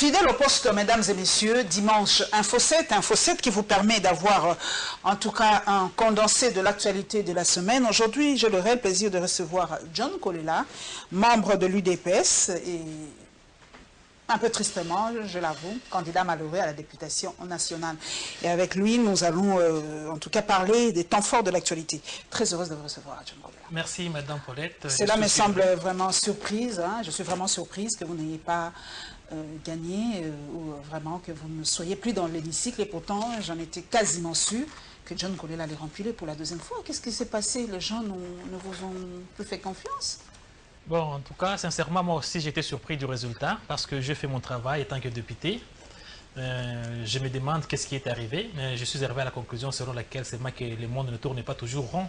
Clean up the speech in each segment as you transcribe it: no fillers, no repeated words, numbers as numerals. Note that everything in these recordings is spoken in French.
Fidèle au poste, mesdames et messieurs, dimanche Info 7 qui vous permet d'avoir en tout cas un condensé de l'actualité de la semaine. Aujourd'hui, j'ai le réel plaisir de recevoir John Kolela, membre de l'UDPS et un peu tristement, je l'avoue, candidat malheureux à la députation nationale. Et avec lui, nous allons en tout cas parler des temps forts de l'actualité. Très heureuse de vous recevoir, John Kolela. Merci, Madame Paulette. Cela me semble vraiment surprise. Hein. Je suis vraiment surprise que vous n'ayez pas gagné ou vraiment que vous ne soyez plus dans l'hémicycle. Et pourtant, j'en étais quasiment sûre que John Kolela allait remplir pour la deuxième fois. Qu'est-ce qui s'est passé? Les gens ne vous ont plus fait confiance? Bon, en tout cas, sincèrement, moi aussi, j'étais surpris du résultat parce que j'ai fait mon travail en tant que député. Je me demande qu'est-ce qui est arrivé. Je suis arrivé à la conclusion selon laquelle c'est moi que le monde ne tourne pas toujours rond.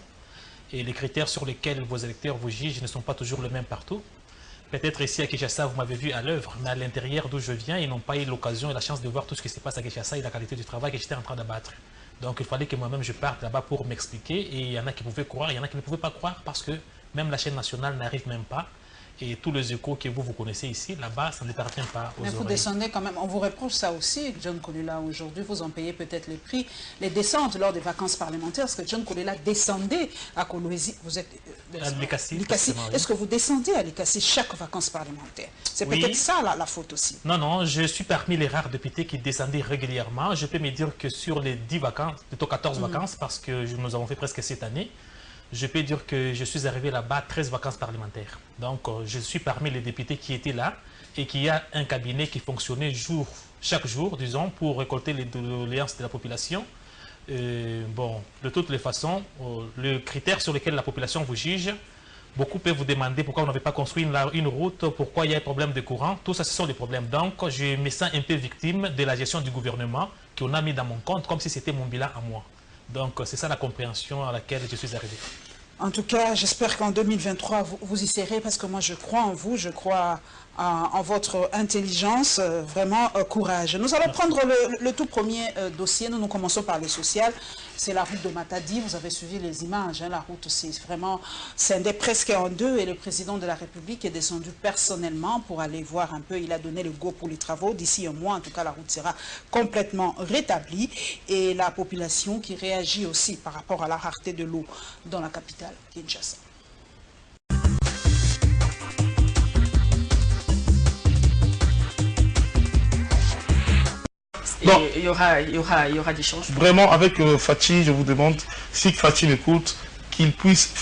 Et les critères sur lesquels vos électeurs vous jugent ne sont pas toujours les mêmes partout. Peut-être ici à Kinshasa, vous m'avez vu à l'œuvre, mais à l'intérieur d'où je viens, ils n'ont pas eu l'occasion et la chance de voir tout ce qui se passe à Kinshasa et la qualité du travail que j'étais en train d'abattre. Donc il fallait que moi-même je parte là-bas pour m'expliquer. Et il y en a qui pouvaient croire, il y en a qui ne pouvaient pas croire parce que même la chaîne nationale n'arrive même pas. Et tous les échos que vous connaissez ici, là-bas, ça n'appartient pas aux oreilles. Mais vous descendez quand même, on vous reproche ça aussi, John Kolela, aujourd'hui, vous en payez peut-être les prix, les descentes lors des vacances parlementaires, parce que John Kolela descendait à Kolwezi, vous êtes à Likassi. Est-ce que vous descendez à Likassi chaque vacances parlementaires? C'est peut-être ça la faute aussi. Non, non, je suis parmi les rares députés qui descendaient régulièrement. Je peux me dire que sur les 10 vacances, plutôt 14 vacances, parce que nous avons fait presque cette année, je peux dire que je suis arrivé là-bas 13 vacances parlementaires. Donc, je suis parmi les députés qui étaient là et qui a un cabinet qui fonctionnait chaque jour, disons, pour récolter les doléances de la population. Bon, de toutes les façons, le critère sur lequel la population vous juge, beaucoup peuvent vous demander pourquoi vous n'avez pas construit une route, pourquoi il y a un problème de courant. Tout ça, ce sont des problèmes. Donc, je me sens un peu victime de la gestion du gouvernement qu'on a mis dans mon compte comme si c'était mon bilan à moi. Donc, c'est ça la compréhension à laquelle je suis arrivé. En tout cas, j'espère qu'en 2023, vous y serez parce que moi, je crois en vous, je crois en votre intelligence, vraiment courage. Nous allons prendre le tout premier dossier. Nous commençons par les sociales. C'est la route de Matadi. Vous avez suivi les images. Hein. La route, c'est vraiment scindé presque en deux. Et le président de la République est descendu personnellement pour aller voir un peu. Il a donné le go pour les travaux. D'ici un mois, en tout cas, la route sera complètement rétablie. Et la population qui réagit aussi par rapport à la rareté de l'eau dans la capitale, Kinshasa. Bon, il y aura des changements. Vraiment, avec Fachi, je vous demande, si Fachi m'écoute, qu'il puisse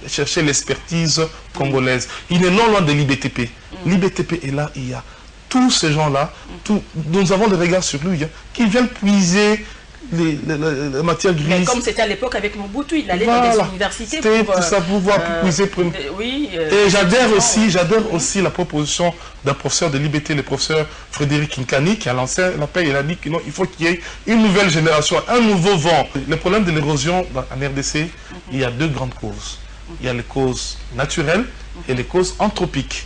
chercher l'expertise congolaise. Il est non loin de l'IBTP. L'IBTP est là, il y a tous ces gens-là, nous avons des regards sur lui, hein, qui viennent puiser les matières grises. Mais comme c'était à l'époque avec Mobutu, il allait dans des universités pour pouvoir puiser. Oui, et j'adhère aussi la proposition d'un professeur de l'IBT, le professeur Frédéric Kinkani, qui a lancé l'appel. Il a dit qu'il faut qu'il y ait une nouvelle génération, un nouveau vent. Le problème de l'érosion en RDC, il y a deux grandes causes. Il y a les causes naturelles et les causes anthropiques.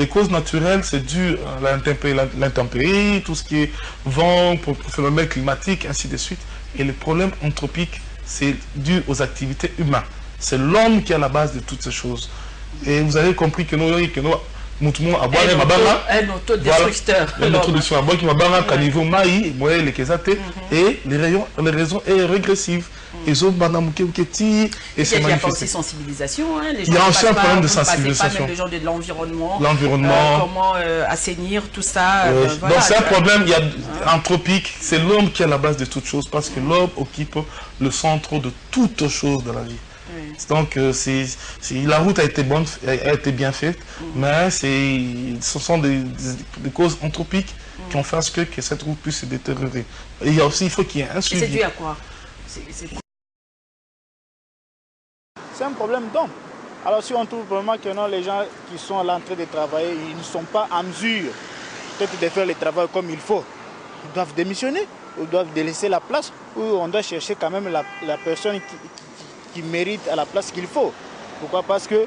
Les causes naturelles, c'est dû à l'intempérie, tout ce qui est vent, phénomènes climatiques, ainsi de suite. Et les problèmes anthropiques, c'est dû aux activités humaines. C'est l'homme qui est à la base de toutes ces choses. Et vous avez compris que nous mutumo abwana mabanga un autodestructeur un autodestructeur abwana qui mabanga qu'à niveau maï moye les kesate et les raisons est régressive ils ont banamuke uketi et c'est magnifique. Il y a aussi sensibilisation, hein, les gens. Il y a aussi un problème de sensibilisation. Les gens de l'environnement. Comment assainir tout ça. Voilà, donc c'est un problème anthropique, c'est l'homme qui est à la base de toutes choses parce que l'homme occupe le centre de toutes choses de la vie. Donc la route a été bonne, a été bien faite, mais ce sont des causes anthropiques qui ont fait que cette route puisse se détériorer. Et il faut qu'il y ait un suivi. C'est dû à quoi? C'est un problème d'homme. Alors si on trouve vraiment que non, les gens qui sont à l'entrée de travailler, ils ne sont pas en mesure peut-être de faire le travail comme il faut, ils doivent démissionner, ils doivent délaisser la place, ou on doit chercher quand même la personne qui mérite à la place qu'il faut. Pourquoi? Parce que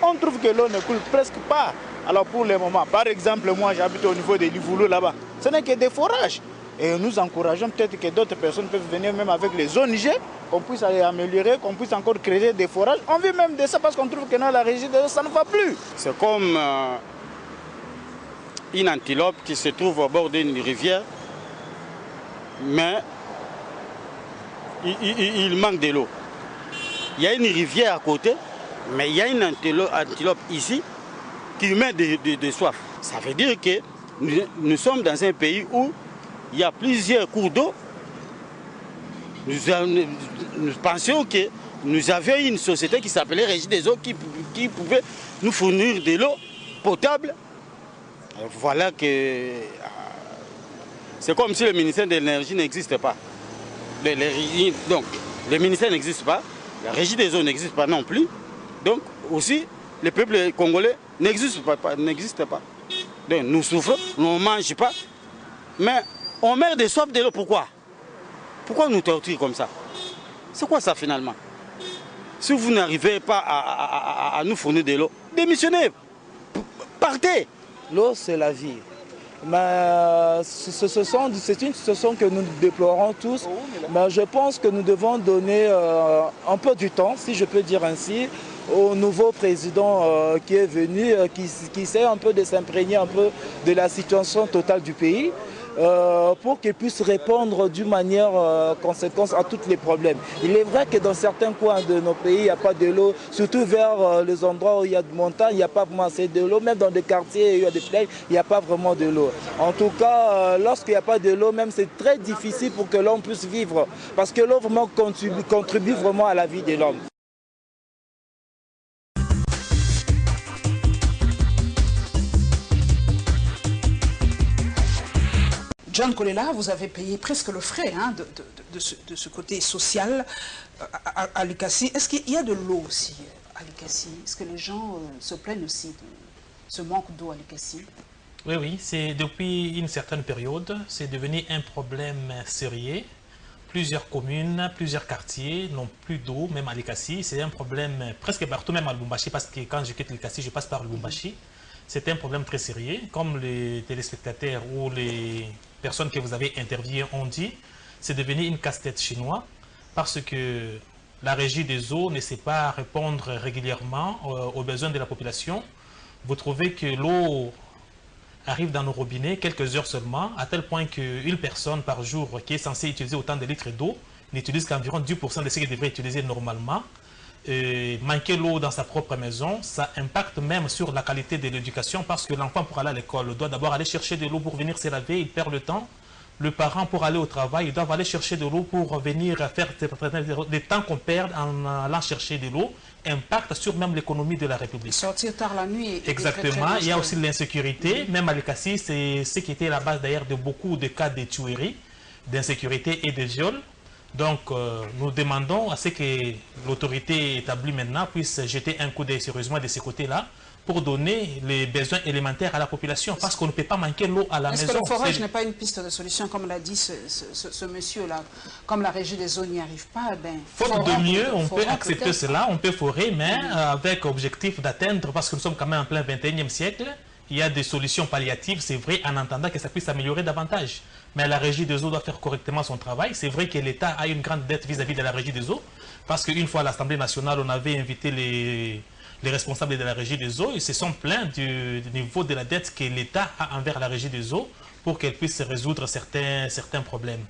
on trouve que l'eau ne coule presque pas. Alors pour le moment, par exemple, moi j'habite au niveau de Livoulo là-bas, ce n'est que des forages. Et nous encourageons peut-être que d'autres personnes peuvent venir même avec les ONG, qu'on puisse aller améliorer, qu'on puisse encore créer des forages. On vit même de ça parce qu'on trouve que dans la régie de l'eau, ça ne va plus. C'est comme une antilope qui se trouve au bord d'une rivière, mais il manque de l'eau. Il y a une rivière à côté, mais il y a une antilope ici qui met de soif. Ça veut dire que nous sommes dans un pays où il y a plusieurs cours d'eau. Nous pensions que nous avions une société qui s'appelait Régie des eaux qui pouvait nous fournir de l'eau potable. Voilà que c'est comme si le ministère de l'énergie n'existe pas. Donc, le ministère n'existe pas, la Régie des eaux n'existe pas non plus. Donc, aussi, le peuple congolais n'existe pas. Donc, nous souffrons, nous ne mangeons pas, mais on meurt de soif de l'eau. Pourquoi? Pourquoi nous torturons comme ça? C'est quoi ça finalement? Si vous n'arrivez pas à nous fournir de l'eau, démissionnez, partez. L'eau, c'est la vie. Mais c'est une situation que nous déplorons tous. Mais je pense que nous devons donner un peu du temps, si je peux dire ainsi, au nouveau président qui est venu, qui essaie un peu de s'imprégner un peu de la situation totale du pays. Pour qu'ils puissent répondre d'une manière conséquente à tous les problèmes. Il est vrai que dans certains coins de nos pays, il n'y a pas de l'eau, surtout vers les endroits où il y a de montagnes, il n'y a pas vraiment assez de l'eau, même dans des quartiers où il y a des plaines, il n'y a pas vraiment de l'eau. En tout cas, lorsqu'il n'y a pas de l'eau, même c'est très difficile pour que l'homme puisse vivre, parce que l'eau vraiment contribue vraiment à la vie de l'homme. John Kolela, vous avez payé presque le frais hein, de ce côté social à Likasi. Est-ce qu'il y a de l'eau aussi à Likasi? Est-ce que les gens se plaignent aussi de ce manque d'eau à Likasi? Oui, oui, c'est depuis une certaine période, c'est devenu un problème sérieux. Plusieurs communes, plusieurs quartiers n'ont plus d'eau, même à Likasi. C'est un problème presque partout, même à Lubumbashi, parce que quand je quitte Likasi, je passe par Lubumbashi. C'est un problème très sérieux. Comme les téléspectateurs ou les personnes que vous avez interviewées ont dit, c'est devenu une casse-tête chinoise parce que la régie des eaux ne sait pas répondre régulièrement aux besoins de la population. Vous trouvez que l'eau arrive dans nos robinets quelques heures seulement, à tel point qu'une personne par jour qui est censée utiliser autant de litres d'eau n'utilise qu'environ 10% de ce qu'elle devrait utiliser normalement. Manquer l'eau dans sa propre maison, ça impacte même sur la qualité de l'éducation parce que l'enfant pour aller à l'école doit d'abord aller chercher de l'eau pour venir se laver, il perd le temps. Le parent pour aller au travail, il doit aller chercher de l'eau pour venir faire le temps qu'on perd en allant chercher de l'eau, impacte sur même l'économie de la République. Sortir tard la nuit. Exactement, il y a aussi l'insécurité, même à Likasi, c'est ce qui était la base d'ailleurs de beaucoup de cas de tueries, d'insécurité et de viols. Donc, nous demandons à ce que l'autorité établie maintenant puisse jeter un coup d'œil sérieusement de ce côté-là pour donner les besoins élémentaires à la population, parce qu'on ne peut pas manquer l'eau à la maison. Est-ce que le forage n'est pas une piste de solution, comme l'a dit ce monsieur-là? Comme la régie des eaux n'y arrive pas, ben... Faute de mieux, on peut accepter cela, on peut forer, mais avec objectif d'atteindre, parce que nous sommes quand même en plein 21e siècle, il y a des solutions palliatives, c'est vrai, en attendant que ça puisse s'améliorer davantage. Mais la régie des eaux doit faire correctement son travail. C'est vrai que l'État a une grande dette vis-à-vis de la régie des eaux, parce qu'une fois à l'Assemblée nationale, on avait invité les responsables de la régie des eaux, ils se sont plaints du niveau de la dette que l'État a envers la régie des eaux pour qu'elle puisse résoudre certains problèmes.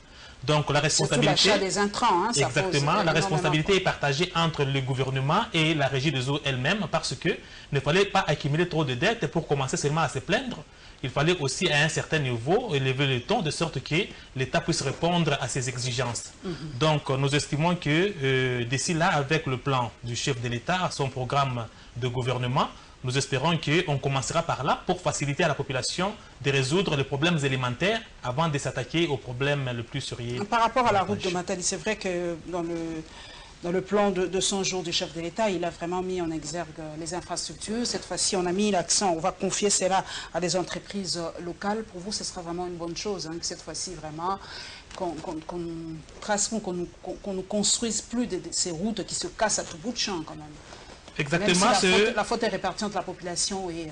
Donc la responsabilité... Surtout l'achat des intrants. Hein, exactement, la responsabilité est partagée entre le gouvernement et la régie des eaux elle-même, parce qu'il ne fallait pas accumuler trop de dettes pour commencer seulement à se plaindre. Il fallait aussi à un certain niveau élever le ton de sorte que l'État puisse répondre à ses exigences. Donc nous estimons que d'ici là, avec le plan du chef de l'État, son programme de gouvernement, nous espérons qu'on commencera par là pour faciliter à la population de résoudre les problèmes élémentaires avant de s'attaquer aux problèmes les plus sérieux. Par rapport à la route de Matadi, c'est vrai que dans le plan de 100 jours du chef de l'État, il a vraiment mis en exergue les infrastructures. Cette fois-ci, on a mis l'accent, on va confier cela à des entreprises locales. Pour vous, ce sera vraiment une bonne chose, hein, que cette fois-ci, vraiment, qu'on ne construise plus de ces routes qui se cassent à tout bout de champ, quand même. Exactement. Même si la faute est répartie entre la population et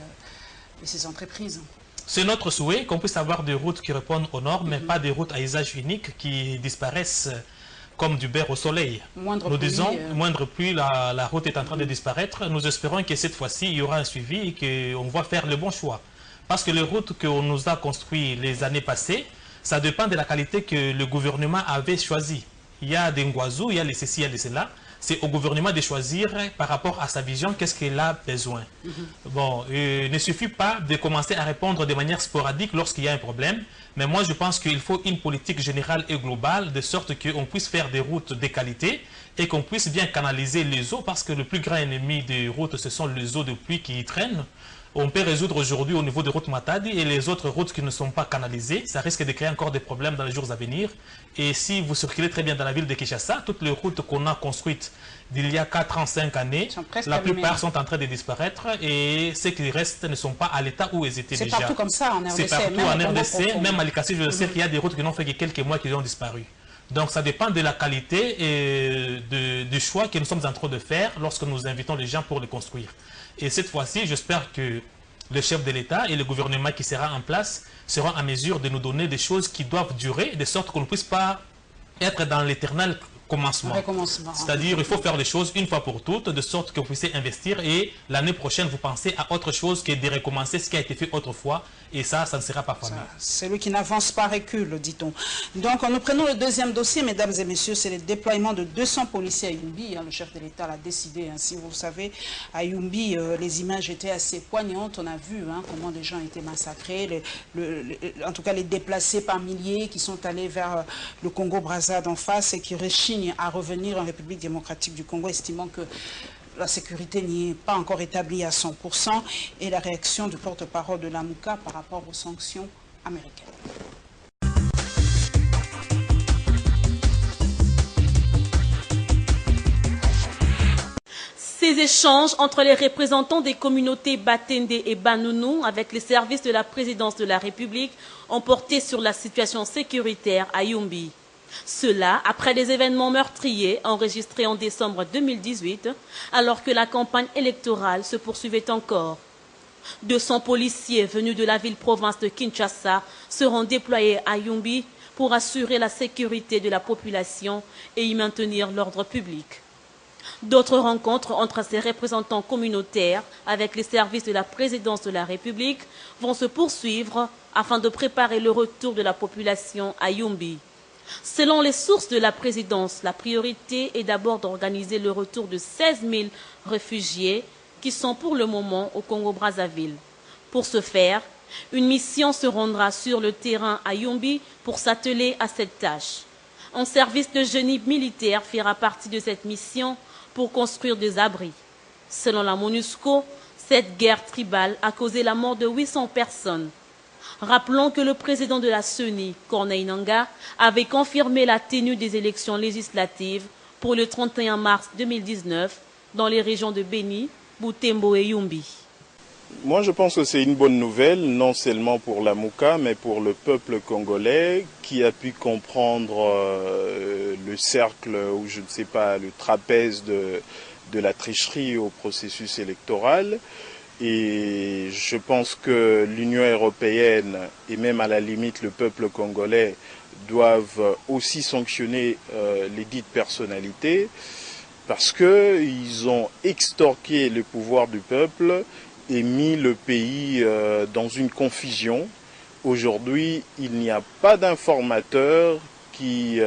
ces entreprises. C'est notre souhait qu'on puisse avoir des routes qui répondent aux normes, mais pas des routes à usage unique qui disparaissent comme du beurre au soleil. Nous disons, moindre pluie, la route est en train de disparaître. Nous espérons que cette fois-ci, il y aura un suivi et qu'on va faire le bon choix. Parce que les routes qu'on nous a construites les années passées, ça dépend de la qualité que le gouvernement avait choisie. Il y a des Ngouazou, il y a les ceci, il y a les cela. C'est au gouvernement de choisir par rapport à sa vision qu'est-ce qu'il a besoin. Bon, il ne suffit pas de commencer à répondre de manière sporadique lorsqu'il y a un problème. Mais moi, je pense qu'il faut une politique générale et globale de sorte qu'on puisse faire des routes de qualité et qu'on puisse bien canaliser les eaux parce que le plus grand ennemi des routes, ce sont les eaux de pluie qui y traînent. On peut résoudre aujourd'hui au niveau des routes Matadi et les autres routes qui ne sont pas canalisées. Ça risque de créer encore des problèmes dans les jours à venir. Et si vous circulez très bien dans la ville de Kinshasa, toutes les routes qu'on a construites d'il y a 4 ans, 5 années, la plupart sont en train de disparaître et ceux qui restent ne sont pas à l'état où ils étaient déjà. C'est partout comme ça en RDC. C'est partout en RDC, même à l'ICACI, je sais qu'il y a des routes qui n'ont fait que quelques mois qui ont disparu. Donc ça dépend de la qualité et du choix que nous sommes en train de faire lorsque nous invitons les gens pour les construire. Et cette fois-ci, j'espère que le chef de l'État et le gouvernement qui sera en place seront en mesure de nous donner des choses qui doivent durer, de sorte qu'on ne puisse pas être dans l'éternel commencement. C'est-à-dire il faut faire les choses une fois pour toutes, de sorte que vous puissiez investir et l'année prochaine, vous pensez à autre chose que de recommencer ce qui a été fait autrefois. Et ça ne sera pas fameux. Celui qui n'avance pas recule, dit-on. Donc, nous prenons le deuxième dossier, mesdames et messieurs, c'est le déploiement de 200 policiers à Yumbi. Le chef de l'État l'a décidé. Si vous le savez, à Yumbi, les images étaient assez poignantes. On a vu comment des gens étaient massacrés, en tout cas les déplacés par milliers qui sont allés vers le Congo-Brazzaville d'en face et qui rechignent à revenir en République démocratique du Congo, estimant que la sécurité n'y est pas encore établie à 100%, et la réaction du porte-parole de la MOUCA par rapport aux sanctions américaines. Ces échanges entre les représentants des communautés Batende et Banounou avec les services de la présidence de la République ont porté sur la situation sécuritaire à Yumbi. Cela après les événements meurtriers enregistrés en décembre 2018, alors que la campagne électorale se poursuivait encore. 200 policiers venus de la ville-province de Kinshasa seront déployés à Yumbi pour assurer la sécurité de la population et y maintenir l'ordre public. D'autres rencontres entre ces représentants communautaires avec les services de la présidence de la République vont se poursuivre afin de préparer le retour de la population à Yumbi. Selon les sources de la présidence, la priorité est d'abord d'organiser le retour de 16 000 réfugiés qui sont pour le moment au Congo-Brazzaville. Pour ce faire, une mission se rendra sur le terrain à Yumbi pour s'atteler à cette tâche. Un service de génie militaire fera partie de cette mission pour construire des abris. Selon la MONUSCO, cette guerre tribale a causé la mort de 800 personnes. Rappelons que le président de la CENI, Corneille Nangaa, avait confirmé la tenue des élections législatives pour le 31 mars 2019 dans les régions de Beni, Butembo et Yumbi. Moi, je pense que c'est une bonne nouvelle, non seulement pour la MOUCA, mais pour le peuple congolais qui a pu comprendre le cercle, ou je ne sais pas, le trapèze de la tricherie au processus électoral. Et je pense que l'Union européenne et même à la limite le peuple congolais doivent aussi sanctionner les dites personnalités parce qu'ils ont extorqué le pouvoir du peuple et mis le pays dans une confusion. Aujourd'hui, il n'y a pas d'informateur qui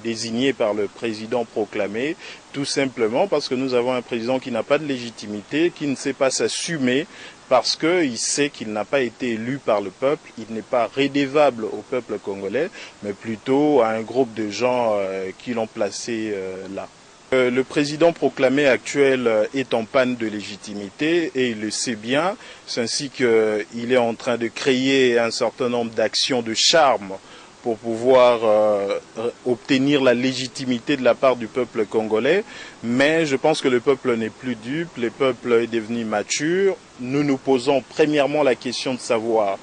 désigné par le président proclamé, tout simplement parce que nous avons un président qui n'a pas de légitimité, qui ne sait pas s'assumer, parce qu'il sait qu'il n'a pas été élu par le peuple, il n'est pas redevable au peuple congolais, mais plutôt à un groupe de gens qui l'ont placé là. Le président proclamé actuel est en panne de légitimité et il le sait bien, c'est ainsi qu'il est en train de créer un certain nombre d'actions de charme pour pouvoir obtenir la légitimité de la part du peuple congolais. Mais je pense que le peuple n'est plus dupe, le peuple est devenu mature. Nous nous posons premièrement la question de savoir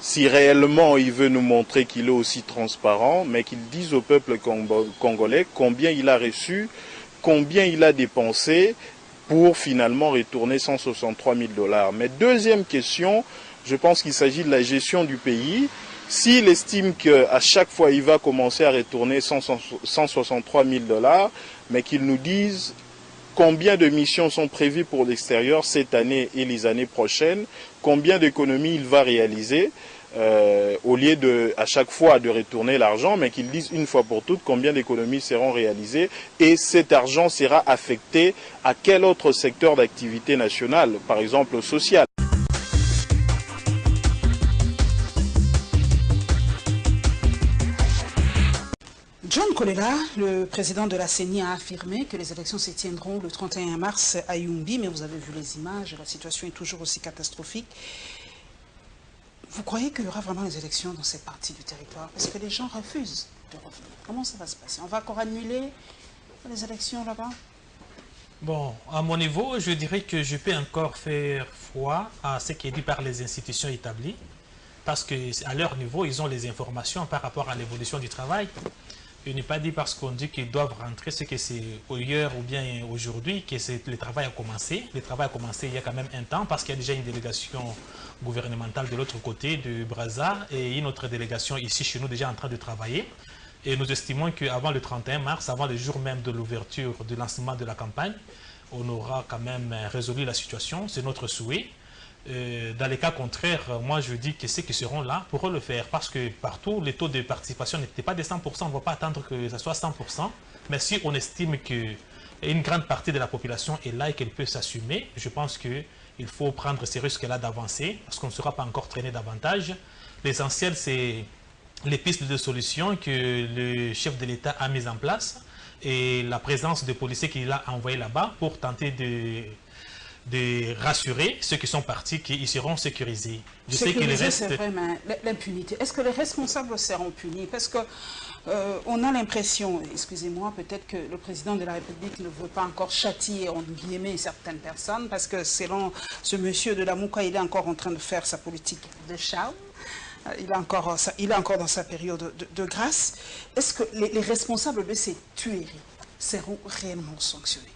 si réellement il veut nous montrer qu'il est aussi transparent, mais qu'il dise au peuple congolais combien il a reçu, combien il a dépensé pour finalement retourner 163 000 $. Mais deuxième question, je pense qu'il s'agit de la gestion du pays. S'il estime qu'à chaque fois il va commencer à retourner 163 000 $, mais qu'il nous dise combien de missions sont prévues pour l'extérieur cette année et les années prochaines, combien d'économies il va réaliser, au lieu de, à chaque fois de retourner l'argent, mais qu'ils disent une fois pour toutes combien d'économies seront réalisées et cet argent sera affecté à quel autre secteur d'activité nationale, par exemple social. John Kolela, le président de la CENI, a affirmé que les élections se tiendront le 31 mars à Yumbi, mais vous avez vu les images, la situation est toujours aussi catastrophique. Vous croyez qu'il y aura vraiment les élections dans cette partie du territoire? Parce que les gens refusent de revenir. Comment ça va se passer? On va encore annuler les élections là-bas? Bon, à mon niveau, je dirais que je peux encore faire foi à ce qui est dit par les institutions établies, parce qu'à leur niveau, ils ont les informations par rapport à l'évolution du travail. Il n'est pas dit parce qu'on dit qu'ils doivent rentrer, ce que c'est hier ou bien aujourd'hui que le travail a commencé. Le travail a commencé il y a quand même un temps parce qu'il y a déjà une délégation gouvernementale de l'autre côté de Brazza et une autre délégation ici chez nous déjà en train de travailler. Et nous estimons qu'avant le 31 mars, avant le jour même de l'ouverture, du lancement de la campagne, on aura quand même résolu la situation. C'est notre souhait. Dans les cas contraires, moi je dis que ceux qui seront là pourront le faire parce que partout les taux de participation n'étaient pas de 100%, on ne va pas attendre que ça soit 100%, mais si on estime qu'une grande partie de la population est là et qu'elle peut s'assumer, je pense qu'il faut prendre ces risques-là d'avancer parce qu'on ne sera pas encore traîné davantage. L'essentiel c'est les pistes de solutions que le chef de l'État a mises en place et la présence de policiers qu'il a envoyés là-bas pour tenter de rassurer ceux qui sont partis qu'ils seront sécurisés. Je sais que les restes... C'est vrai, mais l'impunité. Est-ce que les responsables seront punis? Parce que on a l'impression, excusez-moi, peut-être que le président de la République ne veut pas encore châtier, en guillemets, certaines personnes, parce que selon ce monsieur de la Mouka, il est encore en train de faire sa politique de charme. Il est encore dans sa période de grâce. Est-ce que les responsables de ces tueries seront réellement sanctionnés?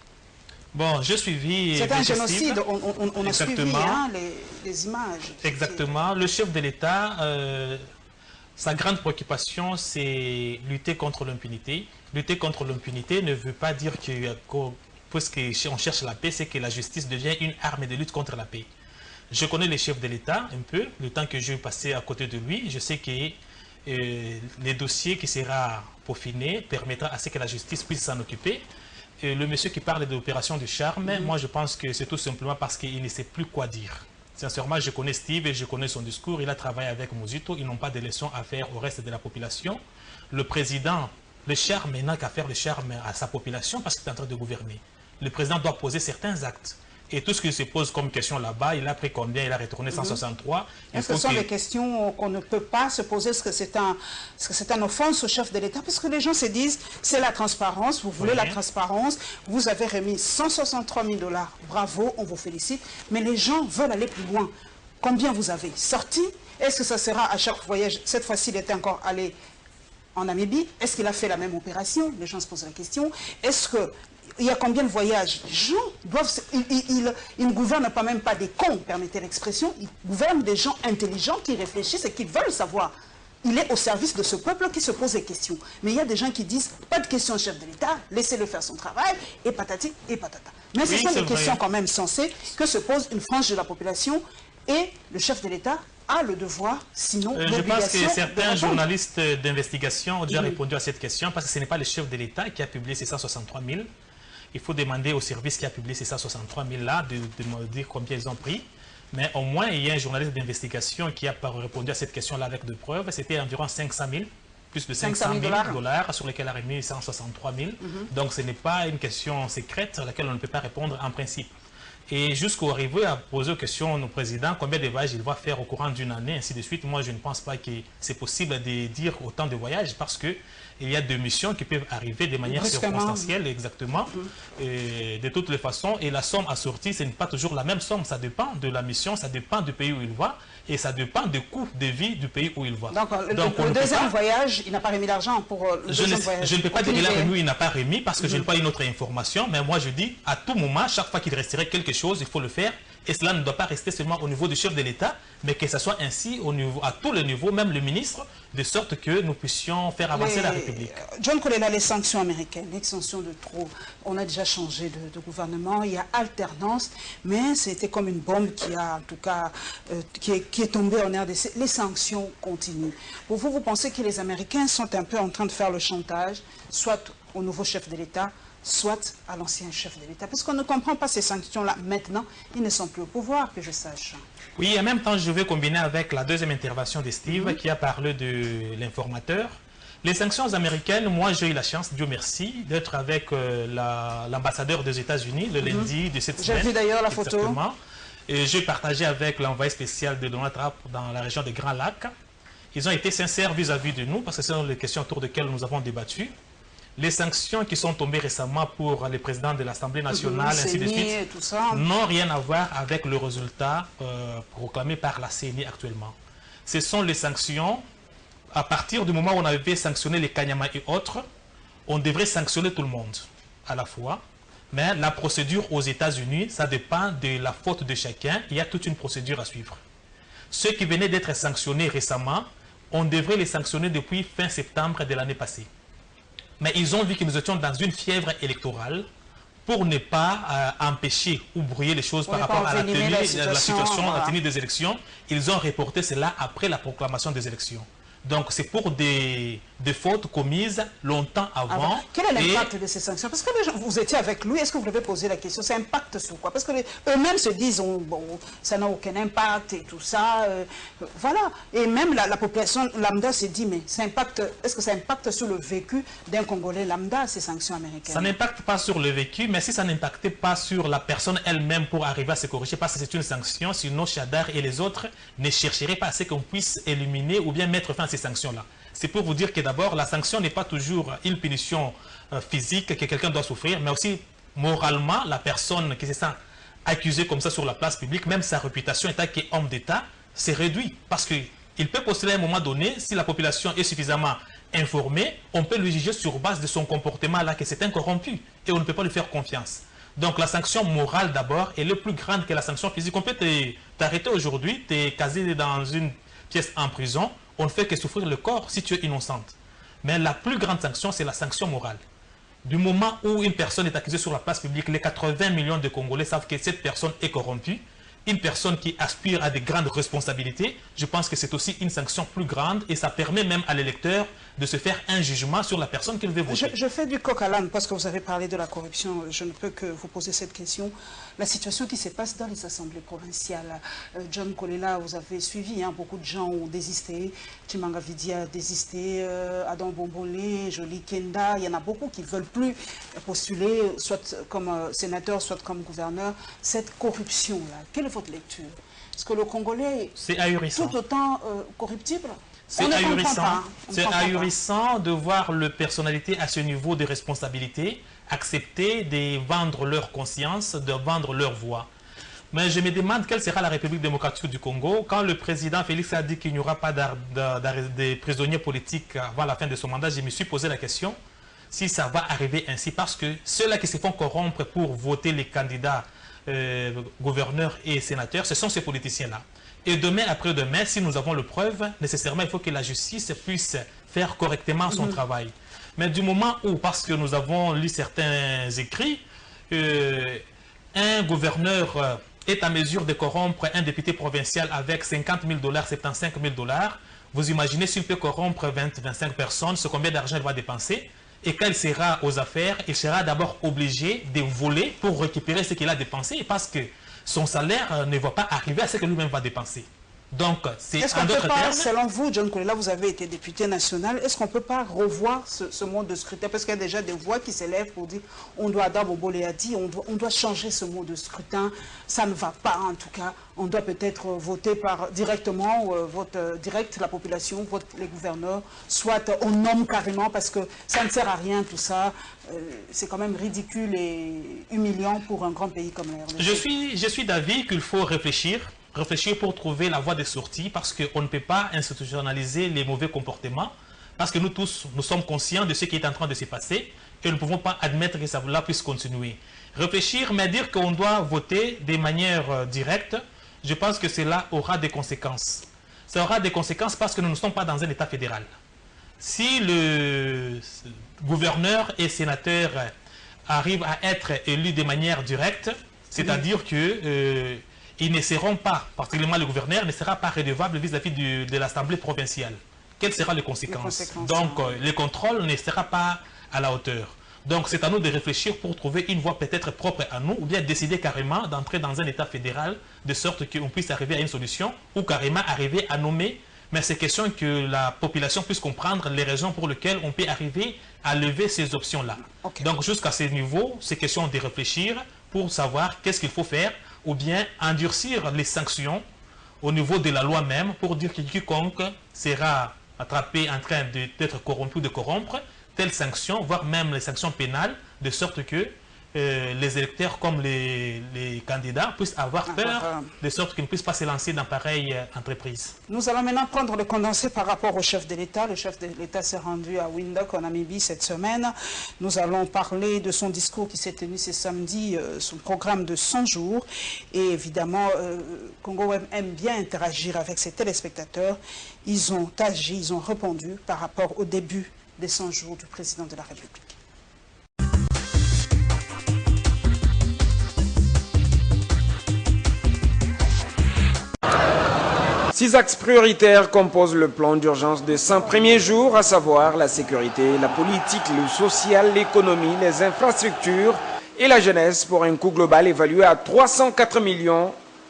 Bon, j'ai suivi... C'est un génocide, on a suivi hein, les images. Exactement. Le chef de l'État, sa grande préoccupation, c'est lutter contre l'impunité. Lutter contre l'impunité ne veut pas dire que, puisqu'on cherche la paix, c'est que la justice devient une arme de lutte contre la paix. Je connais le chef de l'État un peu, le temps que j'ai passé à côté de lui. Je sais que les dossiers qui sera peaufiné permettra à ce que la justice puisse s'en occuper. Le monsieur qui parle de l'opération du charme, moi je pense que c'est tout simplement parce qu'il ne sait plus quoi dire. Sincèrement, je connais Steve et je connais son discours. Il a travaillé avec Muzito. Ils n'ont pas de leçons à faire au reste de la population. Le président, le charme, n'a qu'à faire le charme à sa population parce qu'il est en train de gouverner. Le président doit poser certains actes. Et tout ce qui se pose comme question là-bas, il a pris combien? Il a retourné 163. Est-ce que ce sont des questions qu'on ne peut pas se poser? Est-ce que c'est une offense au chef de l'État? Parce que les gens se disent, c'est la transparence, vous voulez la transparence, vous avez remis 163 000 $, bravo, on vous félicite, mais les gens veulent aller plus loin. Combien vous avez sorti? Est-ce que ça sera à chaque voyage? Cette fois-ci, il était encore allé en Namibie. Est-ce qu'il a fait la même opération? Les gens se posent la question. Est-ce que... Il y a combien de voyages? Les gens doivent... Ils ne gouvernent pas même pas des cons, permettez l'expression. Ils gouvernent des gens intelligents qui réfléchissent et qui veulent savoir. Il est au service de ce peuple qui se pose des questions. Mais il y a des gens qui disent, pas de questions au chef de l'État, laissez-le faire son travail, et patati et patata. Mais ce sont des questions quand même sensées que se pose une frange de la population et le chef de l'État a le devoir, sinon je pense que certains journalistes d'investigation ont déjà répondu à cette question parce que ce n'est pas le chef de l'État qui a publié ces 163 000. Il faut demander au service qui a publié ces 163 000 là de me dire combien ils ont pris. Mais au moins, il y a un journaliste d'investigation qui a répondu à cette question-là avec des preuves. C'était environ 500 000, plus de 500 000 $ sur lesquels il a remis 163 000. Donc ce n'est pas une question secrète à laquelle on ne peut pas répondre en principe. Et jusqu'au arriver à poser aux questions au président, combien de voyages il va faire au courant d'une année, ainsi de suite. Moi, je ne pense pas que c'est possible de dire autant de voyages parce que il y a des missions qui peuvent arriver de manière circonstancielle, exactement, et de toutes les façons. Et la somme assortie, ce n'est pas toujours la même somme. Ça dépend de la mission, ça dépend du pays où il va, et ça dépend du coût de vie du pays où il va. Donc le deuxième voyage, il n'a pas remis l'argent pour le deuxième voyage. Je ne peux pas dire qu'il a remis ou il n'a pas remis, parce que je n'ai pas une autre information. Mais moi, je dis, à tout moment, chaque fois qu'il resterait quelque chose, il faut le faire. Et cela ne doit pas rester seulement au niveau du chef de l'État, mais que ce soit ainsi à tous les niveaux, même le ministre, de sorte que nous puissions faire avancer la République. John Kolela, les sanctions américaines, l'extension de trop, on a déjà changé de gouvernement, il y a alternance, mais c'était comme une bombe qui a, en tout cas, qui est tombée en RDC. Les sanctions continuent. Pour vous, vous pensez que les Américains sont un peu en train de faire le chantage, soit au nouveau chef de l'État, soit à l'ancien chef de l'État. Parce qu'on ne comprend pas ces sanctions-là. Maintenant, ils ne sont plus au pouvoir, que je sache. Oui, en même temps, je vais combiner avec la deuxième intervention de Steve, qui a parlé de l'informateur. Les sanctions américaines, moi, j'ai eu la chance, Dieu merci, d'être avec l'ambassadeur des États-Unis le lundi de cette semaine. J'ai vu d'ailleurs la photo. Et j'ai partagé avec l'envoyé spécial de Donald Trump dans la région des Grands Lacs. Ils ont été sincères vis-à-vis de nous, parce que ce sont les questions autour desquelles nous avons débattu. Les sanctions qui sont tombées récemment pour les présidents de l'Assemblée nationale, ainsi de suite, n'ont rien à voir avec le résultat proclamé par la CENI actuellement. Ce sont les sanctions, à partir du moment où on avait sanctionné les Kanyama et autres, on devrait sanctionner tout le monde à la fois. Mais la procédure aux États-Unis, ça dépend de la faute de chacun. Il y a toute une procédure à suivre. Ceux qui venaient d'être sanctionnés récemment, on devrait les sanctionner depuis fin septembre de l'année passée. Mais ils ont vu que nous étions dans une fièvre électorale pour ne pas empêcher ou brouiller les choses par rapport à la tenue de la situation, la tenue des élections. Ils ont reporté cela après la proclamation des élections. Donc c'est pour des fautes commises longtemps avant. Quel est l'impact de ces sanctions? Parce que vous étiez avec lui, est-ce que vous lui avez posé la question? Ça impacte sur quoi? Parce que eux-mêmes se disent, bon, ça n'a aucun impact et tout ça. Voilà. Et même la population lambda se dit, mais est-ce que ça impacte sur le vécu d'un Congolais lambda, ces sanctions américaines? Ça n'impacte pas sur le vécu, mais si ça n'impactait pas sur la personne elle-même pour arriver à se corriger, parce que c'est une sanction, sinon Chadar et les autres ne chercheraient pas à ce qu'on puisse éliminer ou bien mettre fin à ces sanctions-là. C'est pour vous dire que d'abord, la sanction n'est pas toujours une punition physique que quelqu'un doit souffrir, mais aussi moralement, la personne qui se sent accusée comme ça sur la place publique, même sa réputation étant qu'homme d'État, c'est réduit. Parce qu'il peut postuler à un moment donné, si la population est suffisamment informée, on peut le juger sur base de son comportement là, que c'est un corrompu, et on ne peut pas lui faire confiance. Donc la sanction morale d'abord, elle est plus grande que la sanction physique. On peut t'arrêter aujourd'hui, te caser dans une pièce en prison, on ne fait que souffrir le corps si tu es innocente. Mais la plus grande sanction, c'est la sanction morale. Du moment où une personne est accusée sur la place publique, les 80 millions de Congolais savent que cette personne est corrompue. Une personne qui aspire à des grandes responsabilités, je pense que c'est aussi une sanction plus grande et ça permet même à l'électeur de se faire un jugement sur la personne qu'il veut voter. Je fais du coq à l'âne parce que vous avez parlé de la corruption. Je ne peux que vous poser cette question. La situation qui se passe dans les assemblées provinciales. John Kolela, vous avez suivi, hein, beaucoup de gens ont désisté. Chimanga Vidi a désisté, Adam Bombolé, Jolie Kenda. Il y en a beaucoup qui ne veulent plus postuler, soit comme sénateur, soit comme gouverneur. Cette corruption-là, quelle est votre lecture? Est-ce que le Congolais est tout autant corruptible? C'est ahurissant. C'est ahurissant de voir les personnalités à ce niveau de responsabilité accepter de vendre leur conscience, de vendre leur voix. Mais je me demande quelle sera la République démocratique du Congo quand le président Félix a dit qu'il n'y aura pas de prisonniers politiques avant la fin de son mandat. Je me suis posé la question si ça va arriver ainsi, parce que ceux-là qui se font corrompre pour voter les candidats gouverneurs et sénateurs, ce sont ces politiciens-là. Et demain, après-demain, si nous avons le preuve, nécessairement, il faut que la justice puisse faire correctement son travail. Mais du moment où, parce que nous avons lu certains écrits, un gouverneur est en mesure de corrompre un député provincial avec 50 000 $, 75 000 $, vous imaginez s'il peut corrompre 20-25 personnes, c'est combien d'argent il va dépenser? Et quand il sera aux affaires, il sera d'abord obligé de voler pour récupérer ce qu'il a dépensé, parce que son salaire ne va pas arriver à ce que lui-même va dépenser. Donc, c'est en d'autres termes... Selon vous, John Kolela, vous avez été député national, est-ce qu'on ne peut pas revoir ce mode de scrutin? Parce qu'il y a déjà des voix qui s'élèvent pour dire on doit d'abord on doit changer ce mode de scrutin, ça ne va pas en tout cas. On doit peut-être voter directement, vote direct, la population, vote les gouverneurs, soit on nomme carrément parce que ça ne sert à rien tout ça. C'est quand même ridicule et humiliant pour un grand pays comme la RDC. Je suis d'avis qu'il faut réfléchir pour trouver la voie de sortie, parce qu'on ne peut pas institutionnaliser les mauvais comportements, parce que nous tous, nous sommes conscients de ce qui est en train de se passer, et nous ne pouvont pas admettre que cela puisse continuer. Réfléchir, mais dire qu'on doit voter de manière directe, je pense que cela aura des conséquences. Ça aura des conséquences parce que nous ne sommes pas dans un État fédéral. Si le gouverneur et sénateur arrivent à être élus de manière directe, c'est-à-dire qu'ils ne seront pas, particulièrement le gouverneur, ne sera pas redevable vis-à-vis de l'Assemblée provinciale. Quelles seront les conséquences? Donc, le contrôle ne sera pas à la hauteur. Donc, c'est à nous de réfléchir pour trouver une voie peut-être propre à nous, ou bien décider carrément d'entrer dans un État fédéral, de sorte qu'on puisse arriver à une solution, ou carrément arriver à nommer. Mais c'est question que la population puisse comprendre les raisons pour lesquelles on peut arriver à lever ces options-là. Donc, jusqu'à ce niveau, c'est question de réfléchir pour savoir qu'est-ce qu'il faut faire, ou bien endurcir les sanctions au niveau de la loi même, pour dire que quiconque sera attrapé en train d'être corrompu ou de corrompre, telles sanctions, voire même les sanctions pénales, de sorte que les électeurs comme les candidats puissent avoir peur, de sorte qu'ils ne puissent pas se lancer dans pareille entreprise. Nous allons maintenant prendre le condensé par rapport au chef de l'État. Le chef de l'État s'est rendu à Windhoek, en Namibie, cette semaine. Nous allons parler de son discours qui s'est tenu ce samedi, son programme de 100 jours. Et évidemment, Congo Web aime bien interagir avec ses téléspectateurs. Ils ont agi, ils ont répondu par rapport au début des 100 jours du président de la République. 6 axes prioritaires composent le plan d'urgence de 100 premiers jours, à savoir la sécurité, la politique, le social, l'économie, les infrastructures et la jeunesse, pour un coût global évalué à 304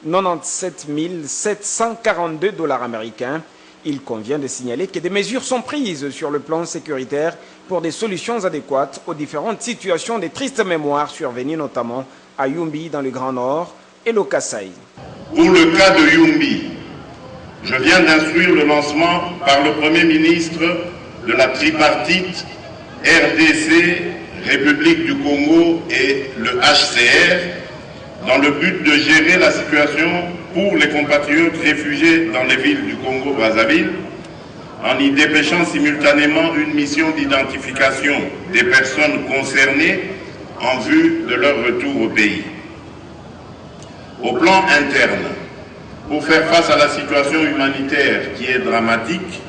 097 742 $ américains. Il convient de signaler que des mesures sont prises sur le plan sécuritaire pour des solutions adéquates aux différentes situations de tristes mémoires survenues notamment à Yumbi dans le Grand Nord et le Kasaï. Pour le cas de Yumbi, je viens d'instruire le lancement par le Premier ministre de la tripartite RDC, République du Congo et le HCR dans le but de gérer la situation pour les compatriotes réfugiés dans les villes du Congo-Brazzaville en y dépêchant simultanément une mission d'identification des personnes concernées en vue de leur retour au pays. Au plan interne, pour faire face à la situation humanitaire qui est dramatique,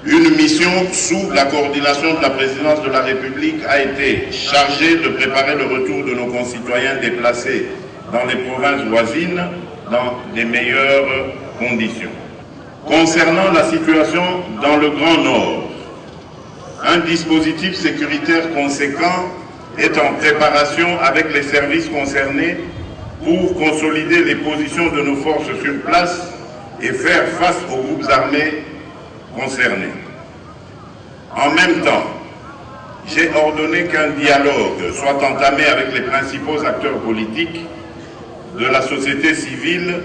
une mission sous la coordination de la présidence de la République a été chargée de préparer le retour de nos concitoyens déplacés dans les provinces voisines dans les meilleures conditions. Concernant la situation dans le Grand Nord, un dispositif sécuritaire conséquent est en préparation avec les services concernés pour consolider les positions de nos forces sur place et faire face aux groupes armés concernés. En même temps, j'ai ordonné qu'un dialogue soit entamé avec les principaux acteurs politiques de la société civile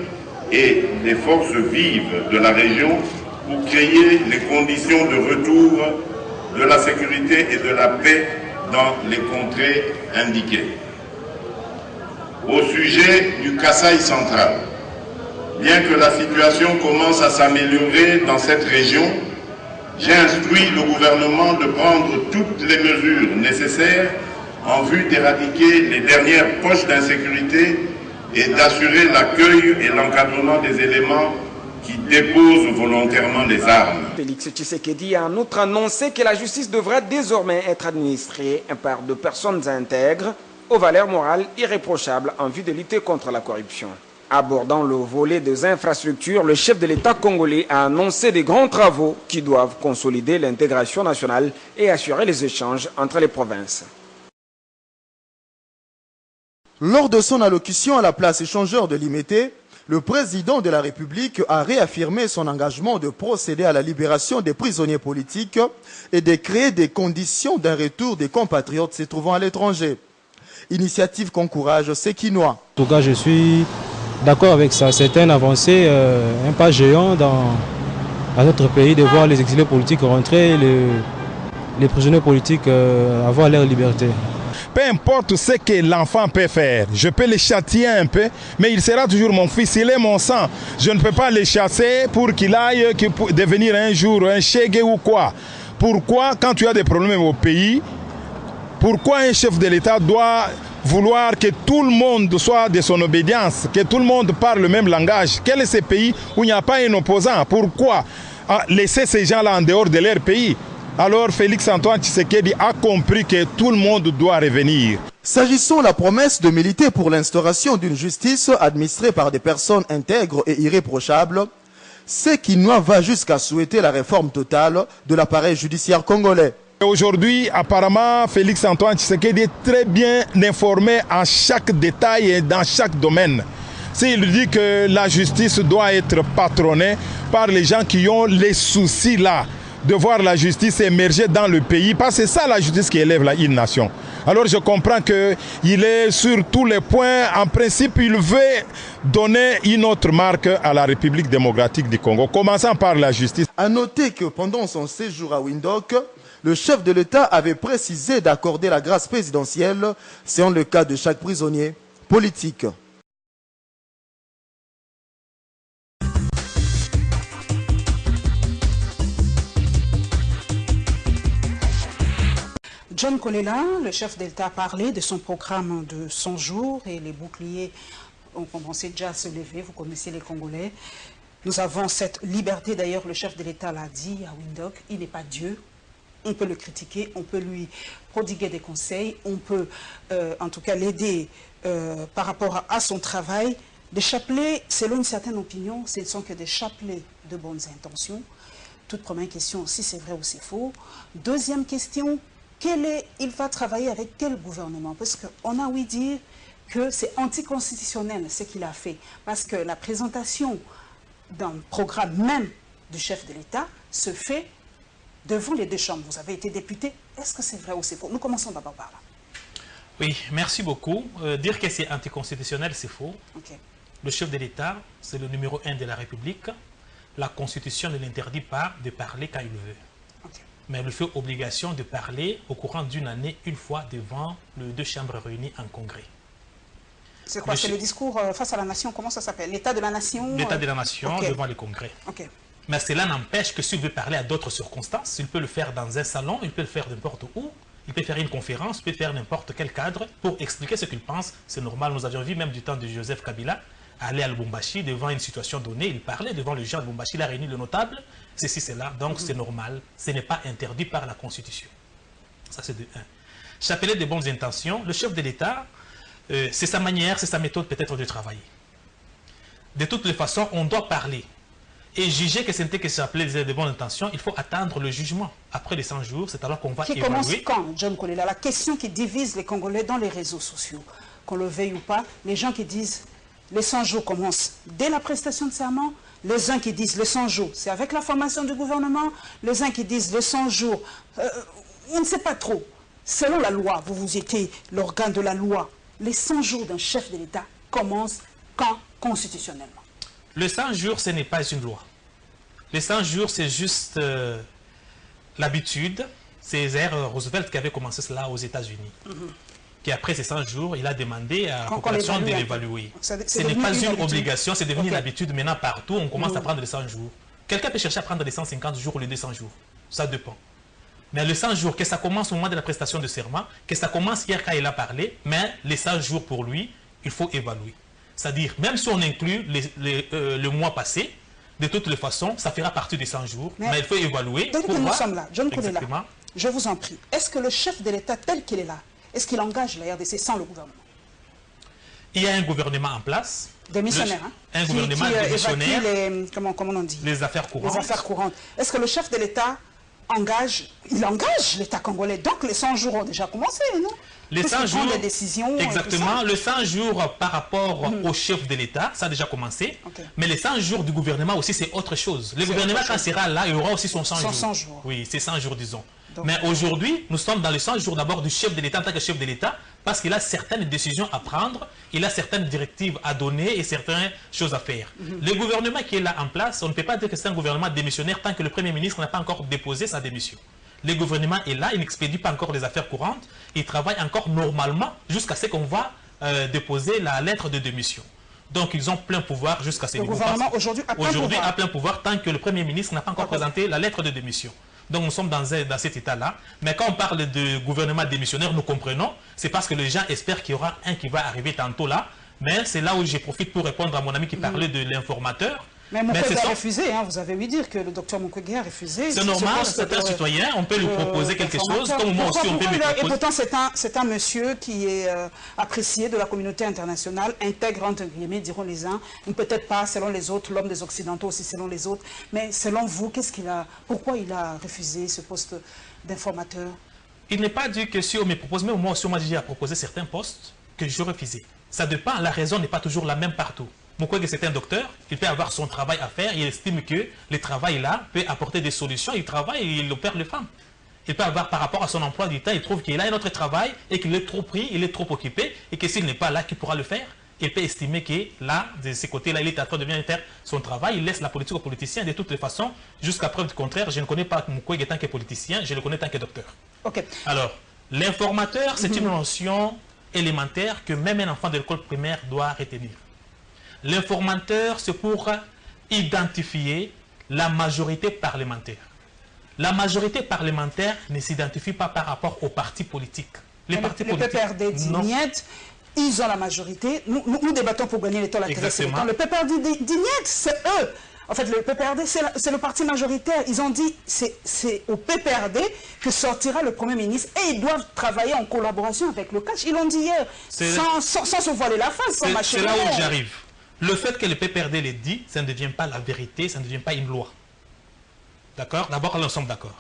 et des forces vives de la région pour créer les conditions de retour de la sécurité et de la paix dans les contrées indiquées. Au sujet du Kasaï central, bien que la situation commence à s'améliorer dans cette région, j'ai instruit le gouvernement de prendre toutes les mesures nécessaires en vue d'éradiquer les dernières poches d'insécurité et d'assurer l'accueil et l'encadrement des éléments qui déposent volontairement les armes. Félix Tshisekedi a en outre annoncé que la justice devra désormais être administrée par de personnes intègres, aux valeurs morales irréprochables en vue de lutter contre la corruption. Abordant le volet des infrastructures, le chef de l'État congolais a annoncé des grands travaux qui doivent consolider l'intégration nationale et assurer les échanges entre les provinces. Lors de son allocution à la place échangeur de l'IMT, le président de la République a réaffirmé son engagement de procéder à la libération des prisonniers politiques et de créer des conditions d'un retour des compatriotes se trouvant à l'étranger. Initiative qu'encourage Sekinois. En tout cas, je suis d'accord avec ça. C'est une avancée, un pas géant dans notre pays de voir les exilés politiques rentrer, les prisonniers politiques avoir leur liberté. Peu importe ce que l'enfant peut faire, je peux le châtier un peu, mais il sera toujours mon fils, il est mon sang. Je ne peux pas le chasser pour qu'il aille devenir un jour un chégué ou quoi. Pourquoi, quand tu as des problèmes au pays, Pourquoi un chef de l'État doit vouloir que tout le monde soit de son obédience, que tout le monde parle le même langage? Quel est ce pays où il n'y a pas un opposant? Pourquoi laisser ces gens-là en dehors de leur pays? Alors Félix-Antoine Tshisekedi a compris que tout le monde doit revenir. S'agissant de la promesse de militer pour l'instauration d'une justice administrée par des personnes intègres et irréprochables, Sekinois va jusqu'à souhaiter la réforme totale de l'appareil judiciaire congolais. Aujourd'hui, apparemment, Félix-Antoine Tshisekedi est très bien informé en chaque détail et dans chaque domaine. S'il dit que la justice doit être patronnée par les gens qui ont les soucis là, de voir la justice émerger dans le pays, parce que c'est ça la justice qui élève une nation. Alors je comprends qu'il est sur tous les points, en principe il veut donner une autre marque à la République démocratique du Congo, commençant par la justice. A noter que pendant son séjour à Windhoek, le chef de l'État avait précisé d'accorder la grâce présidentielle selon le cas de chaque prisonnier politique. John Kolela, le chef d'État, a parlé de son programme de 100 jours et les boucliers ont commencé déjà à se lever. Vous connaissez les Congolais. Nous avons cette liberté. D'ailleurs, le chef de l'État l'a dit à Windhoek, il n'est pas Dieu. On peut le critiquer, on peut lui prodiguer des conseils, on peut en tout cas l'aider par rapport à son travail. Des chapelets, selon une certaine opinion, ce ne sont que des chapelets de bonnes intentions. Toute première question, si c'est vrai ou c'est faux. Deuxième question, il va travailler avec quel gouvernement? Parce qu'on a ouï dire que c'est anticonstitutionnel ce qu'il a fait. Parce que la présentation d'un programme même du chef de l'État se fait devant les deux chambres. Vous avez été député. Est-ce que c'est vrai ou c'est faux? Nous commençons d'abord par là. Oui, merci beaucoup. Dire que c'est anticonstitutionnel, c'est faux. Okay. Le chef de l'État, c'est le numéro 1 de la République. La Constitution ne l'interdit pas de parler quand il veut. Okay. Mais il lui fait obligation de parler au courant d'une année, une fois, devant les deux chambres réunies en congrès. C'est quoi? C'est le discours face à la nation? Comment ça s'appelle? L'état de la nation? L'état de la nation, okay, devant les congrès. Okay. Mais cela n'empêche que s'il veut parler à d'autres circonstances, il peut le faire dans un salon, il peut le faire n'importe où, il peut faire une conférence, il peut faire n'importe quel cadre pour expliquer ce qu'il pense. C'est normal, nous avions vu même du temps de Joseph Kabila, aller à Lubumbashi devant une situation donnée, il parlait devant le gens de Lubumbashi, il a réuni le notable, ceci, cela, donc c'est normal, ce n'est pas interdit par la Constitution. Ça c'est de 1. Chapelet de bonnes intentions, le chef de l'État, c'est sa manière, c'est sa méthode peut-être de travailler. De toutes les façons, on doit parler. Et juger que ce n'était que chapelet de bonnes intentions, il faut attendre le jugement. Après les 100 jours, c'est alors qu'on va évaluer. Qui commence quand, John Kolela? La question qui divise les Congolais dans les réseaux sociaux, qu'on le veuille ou pas, les gens qui disent les 100 jours commencent dès la prestation de serment, les uns qui disent les 100 jours, c'est avec la formation du gouvernement, les uns qui disent les 100 jours, on ne sait pas trop. Selon la loi, vous étiez l'organe de la loi, les 100 jours d'un chef de l'État commencent quand constitutionnellement? Le 100 jours, ce n'est pas une loi. Les 100 jours, c'est juste l'habitude. C'est Roosevelt qui avait commencé cela aux États-Unis. Qui après ces 100 jours, il a demandé à la population de l'évaluer. Ce n'est pas une obligation, c'est devenu une habitude. Maintenant, partout, on commence à prendre les 100 jours. Quelqu'un peut chercher à prendre les 150 jours ou les 200 jours. Ça dépend. Mais le 100 jours, que ça commence au moment de la prestation de serment, que ça commence hier quand il a parlé, mais les 100 jours pour lui, il faut évaluer. C'est-à-dire, même si on inclut le mois passé, de toutes les façons, ça fera partie des 100 jours, mais il faut évaluer. Dès que nous sommes là, John Kolela, je vous en prie, est-ce que le chef de l'État tel qu'il est là, est-ce qu'il engage la RDC sans le gouvernement? Il y a un gouvernement en place. Démissionnaire, hein? Un gouvernement démissionnaire. Comment on dit? Les affaires courantes. Les affaires courantes. Est-ce que le chef de l'État engage l'État congolais? Donc les 100 jours ont déjà commencé, non? Les 100 jours, des décisions, exactement, le 100 jours par rapport au chef de l'État, ça a déjà commencé. Mais les 100 jours du gouvernement aussi, c'est autre chose. Le gouvernement, quand il sera là, il aura aussi son 100 jours. Oui, c'est 100 jours, disons. Donc, mais aujourd'hui, nous sommes dans les 100 jours d'abord du chef de l'État en tant que chef de l'État, parce qu'il a certaines décisions à prendre, il a certaines directives à donner et certaines choses à faire. Le gouvernement qui est là en place, on ne peut pas dire que c'est un gouvernement démissionnaire tant que le Premier ministre n'a pas encore déposé sa démission. Le gouvernement est là, il n'expédie pas encore les affaires courantes, il travaille encore normalement jusqu'à ce qu'on va déposer la lettre de démission. Donc ils ont plein pouvoir jusqu'à ce niveau. Le gouvernement aujourd'hui a plein pouvoir. Aujourd'hui a plein pouvoir tant que le Premier ministre n'a pas encore présenté la lettre de démission. Donc nous sommes dans cet état-là. Mais quand on parle de gouvernement démissionnaire, nous comprenons. C'est parce que les gens espèrent qu'il y aura un qui va arriver tantôt là. Mais c'est là où je profite pour répondre à mon ami qui parlait de l'informateur. Mais Mukwege a refusé, hein, vous avez ouï dire que le docteur Mukwege a refusé. C'est normal, c'est un citoyen, on peut lui proposer quelque chose, comme moi aussi on peut lui proposer. Et pourtant c'est un monsieur qui est apprécié de la communauté internationale, intègre entre guillemets, diront les uns, peut-être pas selon les autres, l'homme des Occidentaux aussi selon les autres, mais selon vous, pourquoi il a refusé ce poste d'informateur? Il n'est pas dit que si on me propose, mais moi aussi on m'a déjà proposé certains postes que je refusais. Ça dépend, la raison n'est pas toujours la même partout. Mukwege, c'est un docteur, il peut avoir son travail à faire, il estime que le travail là peut apporter des solutions, il travaille et il opère les femmes. Il peut avoir par rapport à son emploi du temps, il trouve qu'il a un autre travail et qu'il est trop pris, il est trop occupé et que s'il n'est pas là, qu'il pourra le faire. Il peut estimer que là, de ce côté-là, il est en train de bien faire son travail, il laisse la politique aux politiciens. De toutes les façons, jusqu'à preuve du contraire, je ne connais pas Mukwege tant que politicien, je le connais tant que docteur. Okay. Alors, l'informateur, c'est une notion élémentaire que même un enfant de l'école primaire doit retenir. L'informateur, c'est pour identifier la majorité parlementaire. La majorité parlementaire ne s'identifie pas par rapport aux partis politiques. Les partis politiques, PPRD dit niet, ils ont la majorité. Nous débattons pour gagner les temps, la télé. Le PPRD dit niet, c'est eux. En fait, le PPRD, c'est le parti majoritaire. Ils ont dit, c'est au PPRD que sortira le Premier ministre et ils doivent travailler en collaboration avec le CACH. Ils l'ont dit hier, sans se voiler la face. C'est là où j'arrive. Le fait que le PPRD l'ait dit, ça ne devient pas la vérité, ça ne devient pas une loi. D'accord? D'abord, nous sommes d'accord.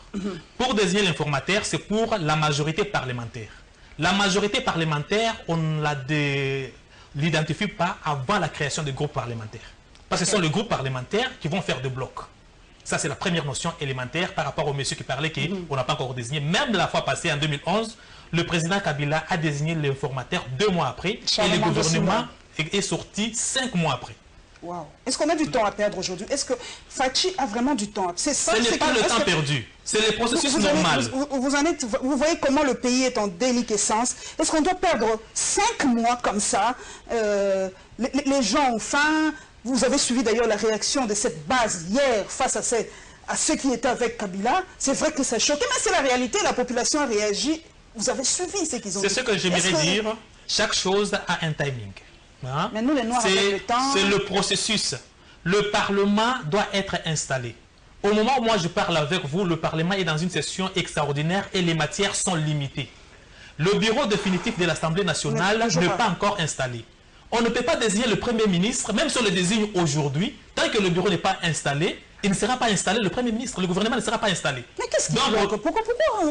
Pour désigner l'informateur, c'est pour la majorité parlementaire. La majorité parlementaire, on ne l'identifie pas avant la création des groupes parlementaires. Parce que ce sont les groupes parlementaires qui vont faire des blocs. Ça, c'est la première notion élémentaire par rapport au monsieur qui parlait qu'on n'a pas encore désigné. Même la fois passée, en 2011, le président Kabila a désigné l'informateur 2 mois après et le gouvernement est sorti 5 mois après. Wow. Est-ce qu'on a du temps à perdre aujourd'hui? Est-ce que Fachi a vraiment du temps? Ce n'est pas le temps perdu, c'est le processus normal. Vous voyez comment le pays est en déliquescence. Est-ce qu'on doit perdre 5 mois comme ça? Les gens ont faim. Vous avez suivi d'ailleurs la réaction de cette base hier face à ceux qui étaient avec Kabila. C'est vrai que ça choquait, mais c'est la réalité. La population a réagi. Vous avez suivi ce qu'ils ont dit. C'est ce que j'aimerais dire. Chaque chose a un timing. Hein? Mais nous, les Noirs, avec le temps... C'est le processus. Le Parlement doit être installé. Au moment où moi je parle avec vous, le Parlement est dans une session extraordinaire et les matières sont limitées. Le bureau définitif de l'Assemblée nationale n'est pas encore installé. On ne peut pas désigner le Premier ministre, même si on le désigne aujourd'hui, tant que le bureau n'est pas installé, il ne sera pas installé, le Premier ministre, le gouvernement ne sera pas installé. Mais qu'est-ce qu'il y a? Pourquoi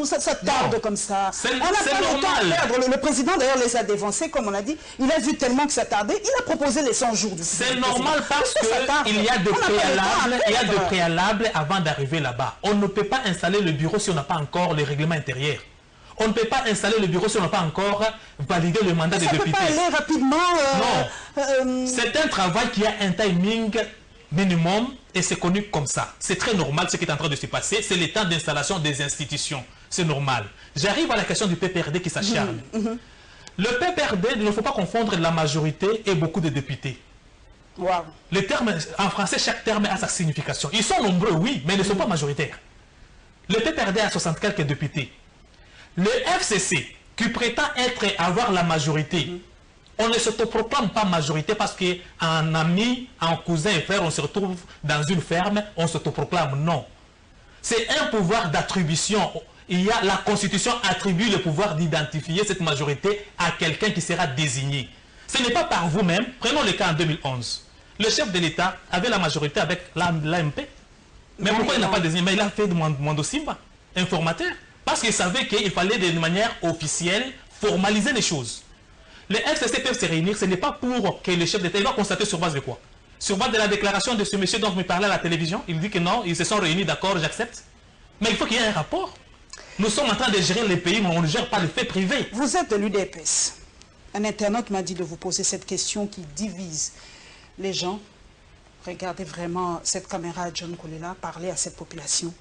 ça tarde comme ça? C'est normal. Le président d'ailleurs les a dévancés, comme on l'a dit. Il a vu tellement que ça tardait, il a proposé les 100 jours. C'est normal parce qu'il y a de préalables avant d'arriver là-bas. On ne peut pas installer le bureau si on n'a pas encore le règlement intérieur. On ne peut pas installer le bureau si on n'a pas encore validé le mandat des députés. Ça ne peut pas aller rapidement. Non. C'est un travail qui a un timing minimum et c'est connu comme ça. C'est très normal ce qui est en train de se passer. C'est le temps d'installation des institutions. C'est normal. J'arrive à la question du PPRD qui s'acharne. Le PPRD, il ne faut pas confondre la majorité et beaucoup de députés. Wow. Le terme, en français, chaque terme a sa signification. Ils sont nombreux, oui, mais ils ne sont pas majoritaires. Le PPRD a 60 quelques députés. Le FCC, qui prétend avoir la majorité, on ne s'autoproclame pas majorité parce qu'en ami, en cousin et frère, on se retrouve dans une ferme, on s'autoproclame. Non. C'est un pouvoir d'attribution. La Constitution attribue le pouvoir d'identifier cette majorité à quelqu'un qui sera désigné. Ce n'est pas par vous-même. Prenons le cas en 2011. Le chef de l'État avait la majorité avec l'AMP. Mais pourquoi il n'a pas désigné? Mais il a fait de Mwando Simba, informateur. Parce qu'il savait qu'il fallait de manière officielle formaliser les choses. Les FCC peuvent se réunir, ce n'est pas pour que le chef d'État va constater sur base de quoi? Sur base de la déclaration de ce monsieur dont je me parlais à la télévision, il dit que non, ils se sont réunis, d'accord, j'accepte. Mais il faut qu'il y ait un rapport. Nous sommes en train de gérer les pays, mais on ne gère pas les faits privés. Vous êtes de l'UDPS. Un internaute m'a dit de vous poser cette question qui divise les gens. Regardez vraiment cette caméra de John Kolela parler à cette population.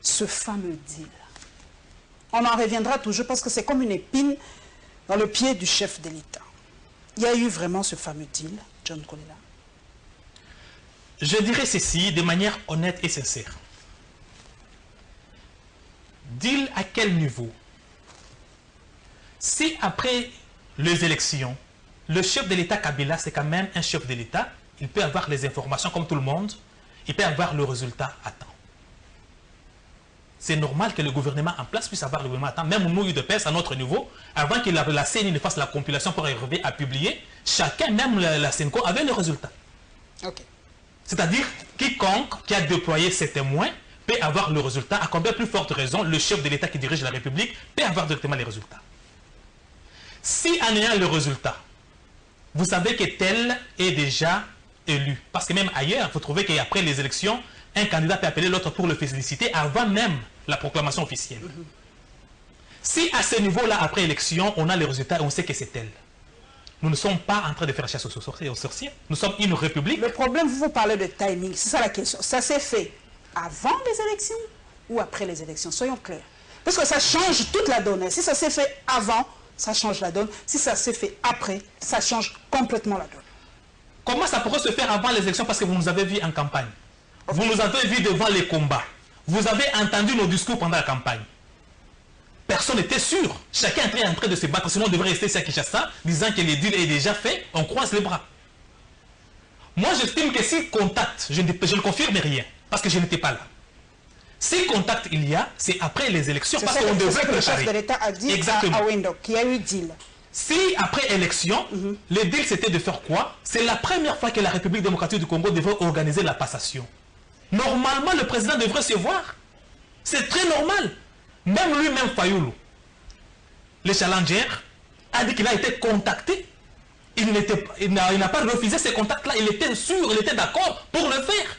Ce fameux deal. On en reviendra toujours parce que c'est comme une épine dans le pied du chef de l'État. Il y a eu vraiment ce fameux deal, John Kolela. Je dirais ceci de manière honnête et sincère. Deal à quel niveau? Si après les élections, le chef de l'État Kabila, c'est quand même un chef de l'État, il peut avoir les informations comme tout le monde, il peut avoir le résultat à temps. C'est normal que le gouvernement en place puisse avoir le gouvernement à temps, même nous, UDPS, à notre niveau, avant que la CENI ne fasse la compilation pour arriver à publier, chacun, même la CENCO, avait le résultat. Okay. C'est-à-dire, quiconque qui a déployé ses témoins peut avoir le résultat, à combien plus forte raison, le chef de l'État qui dirige la République peut avoir directement les résultats. Si en ayant le résultat, vous savez que tel est déjà élu, parce que même ailleurs, vous trouvez qu'après les élections, un candidat peut appeler l'autre pour le féliciter avant même la proclamation officielle. Si à ce niveau-là, après élection, on a les résultats et on sait que c'est tel, nous ne sommes pas en train de faire chasse aux sorciers. Nous sommes une république. Le problème, vous parlez de timing, c'est ça la question. Ça s'est fait avant les élections ou après les élections? Soyons clairs. Parce que ça change toute la donne. Si ça s'est fait avant, ça change la donne. Si ça s'est fait après, ça change complètement la donne. Comment ça pourrait se faire avant les élections? Parce que vous nous avez vus en campagne. Vous nous avez vus devant les combats. Vous avez entendu nos discours pendant la campagne. Personne n'était sûr. Chacun était en train de se battre. Sinon, on devrait rester ici à Kinshasa, disant que le deal est déjà fait. On croise les bras. Moi, j'estime que si contact, je ne confirme rien, parce que je n'étais pas là. Si contact il y a, c'est après les élections, parce qu'on devrait préparer. Le chef de l'État a dit à Windhoek qu'il y a eu deal. Si après élection, le deal c'était de faire quoi? C'est la première fois que la République démocratique du Congo devrait organiser la passation. Normalement, le président devrait se voir. C'est très normal. Même lui-même, Fayoulou, le challenger, a dit qu'il a été contacté. Il n'a pas refusé ces contacts-là. Il était sûr, il était d'accord pour le faire.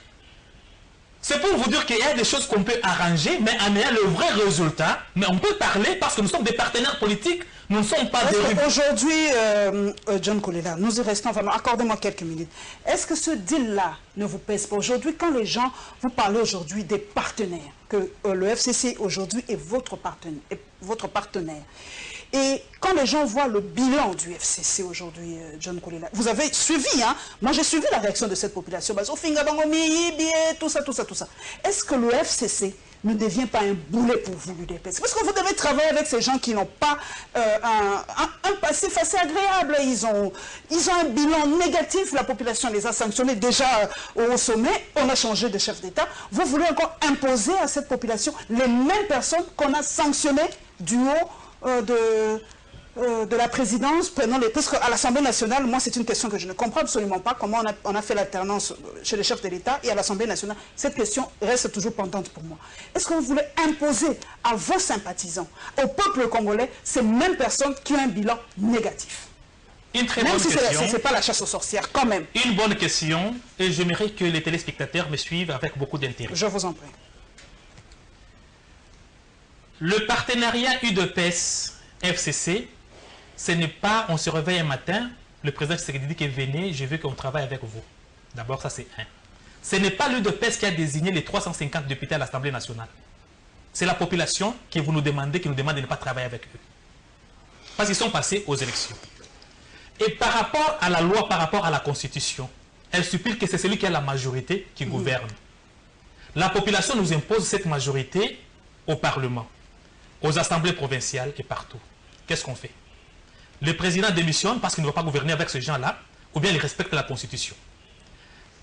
C'est pour vous dire qu'il y a des choses qu'on peut arranger, mais en ayant le vrai résultat, mais on peut parler parce que nous sommes des partenaires politiques, nous ne sommes pas des... Aujourd'hui, John Kolela, nous y restons vraiment, accordez-moi quelques minutes. Est-ce que ce deal-là ne vous pèse pas aujourd'hui quand les gens, vous parlez aujourd'hui des partenaires, que le FCC aujourd'hui est votre partenaire. Et quand les gens voient le bilan du FCC aujourd'hui, John Kolela, vous avez suivi, hein? Moi j'ai suivi la réaction de cette population. Tout ça. Est-ce que le FCC ne devient pas un boulet pour vous, l'UDPS? Parce que vous devez travailler avec ces gens qui n'ont pas un passif assez agréable. Ils ont un bilan négatif, la population les a sanctionnés déjà au sommet, on a changé de chef d'État. Vous voulez encore imposer à cette population les mêmes personnes qu'on a sanctionnées du haut de la présidence, parce qu'à l'Assemblée nationale, moi c'est une question que je ne comprends absolument pas, comment on a fait l'alternance chez les chefs de l'État et à l'Assemblée nationale. Cette question reste toujours pendante pour moi. Est-ce que vous voulez imposer à vos sympathisants, au peuple congolais, ces mêmes personnes qui ont un bilan négatif? Une très bonne question. Même si ce n'est pas la chasse aux sorcières, quand même. Une bonne question, et j'aimerais que les téléspectateurs me suivent avec beaucoup d'intérêt. Je vous en prie. Le partenariat UDPS-FCC, ce n'est pas, on se réveille un matin, le président Tshisekedi dit que venez, je veux qu'on travaille avec vous. D'abord, ça c'est un. Ce n'est pas l'UDPS qui a désigné les 350 députés à l'Assemblée nationale. C'est la population qui nous demande de ne pas travailler avec eux. Parce qu'ils sont passés aux élections. Et par rapport à la loi, par rapport à la Constitution, elle supplie que c'est celui qui a la majorité qui gouverne. La population nous impose cette majorité au Parlement, aux assemblées provinciales et partout. Qu'est-ce qu'on fait? Le président démissionne parce qu'il ne va pas gouverner avec ces gens-là, ou bien il respecte la Constitution.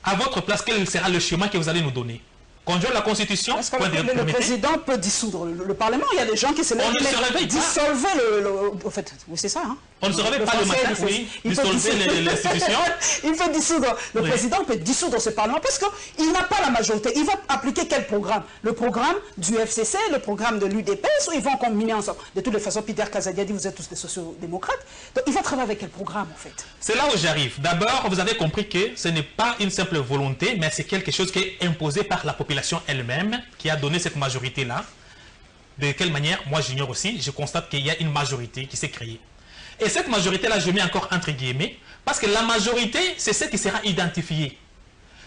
À votre place, quel sera le chemin que vous allez nous donner? Conjoindre la Constitution? Le président peut dissoudre le Parlement. Il y a des gens qui se lèvent. On ne se réveille pas. Dissolver en fait, oui, c'est ça. Hein? On ne se réveille pas le matin, oui. Dissolver l'institution. Il peut dissoudre. Le président peut dissoudre ce Parlement parce qu'il n'a pas la majorité. Il va appliquer quel programme? Le programme du FCC, le programme de l'UDPS, ou ils vont combiner ensemble? De toutes les façons, Peter Kazadi dit vous êtes tous des sociodémocrates. Donc il va travailler avec quel programme en fait? C'est là où j'arrive. D'abord, vous avez compris que ce n'est pas une simple volonté, mais c'est quelque chose qui est imposé par la population elle-même qui a donné cette majorité-là. De quelle manière? Moi, j'ignore aussi. Je constate qu'il y a une majorité qui s'est créée. Et cette majorité-là, je mets encore entre guillemets, parce que la majorité, c'est ce qui sera identifié.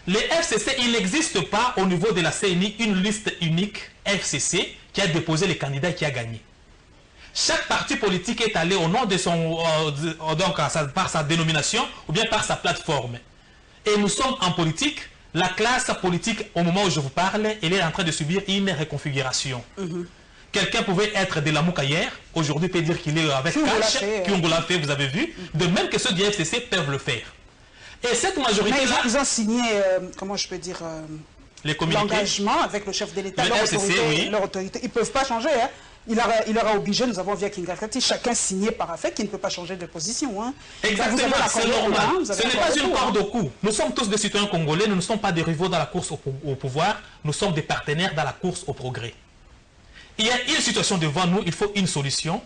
Les FCC, il n'existe pas au niveau de la CNI une liste unique FCC qui a déposé les candidats et qui a gagné. Chaque parti politique est allé au nom de son, par sa dénomination ou bien par sa plateforme. Et nous sommes en politique. La classe politique, au moment où je vous parle, elle est en train de subir une reconfiguration. Quelqu'un pouvait être de la Mouka hier, aujourd'hui peut dire qu'il est avec Cash, Kyungo l'a fait, vous avez vu. De même que ceux du FCC peuvent le faire. Et cette majorité-là... Ils ont signé, comment je peux dire, l'engagement avec le chef de l'État, leur autorité. Ils ne peuvent pas changer. Hein. Il aura obligé, nous avons vu à Kingakati, chacun signé par affaire qui ne peut pas changer de position. Hein. Exactement, c'est normal. Ce n'est pas une corde au cou. Nous sommes tous des citoyens congolais, nous ne sommes pas des rivaux dans la course au pouvoir, nous sommes des partenaires dans la course au progrès. Il y a une situation devant nous, il faut une solution.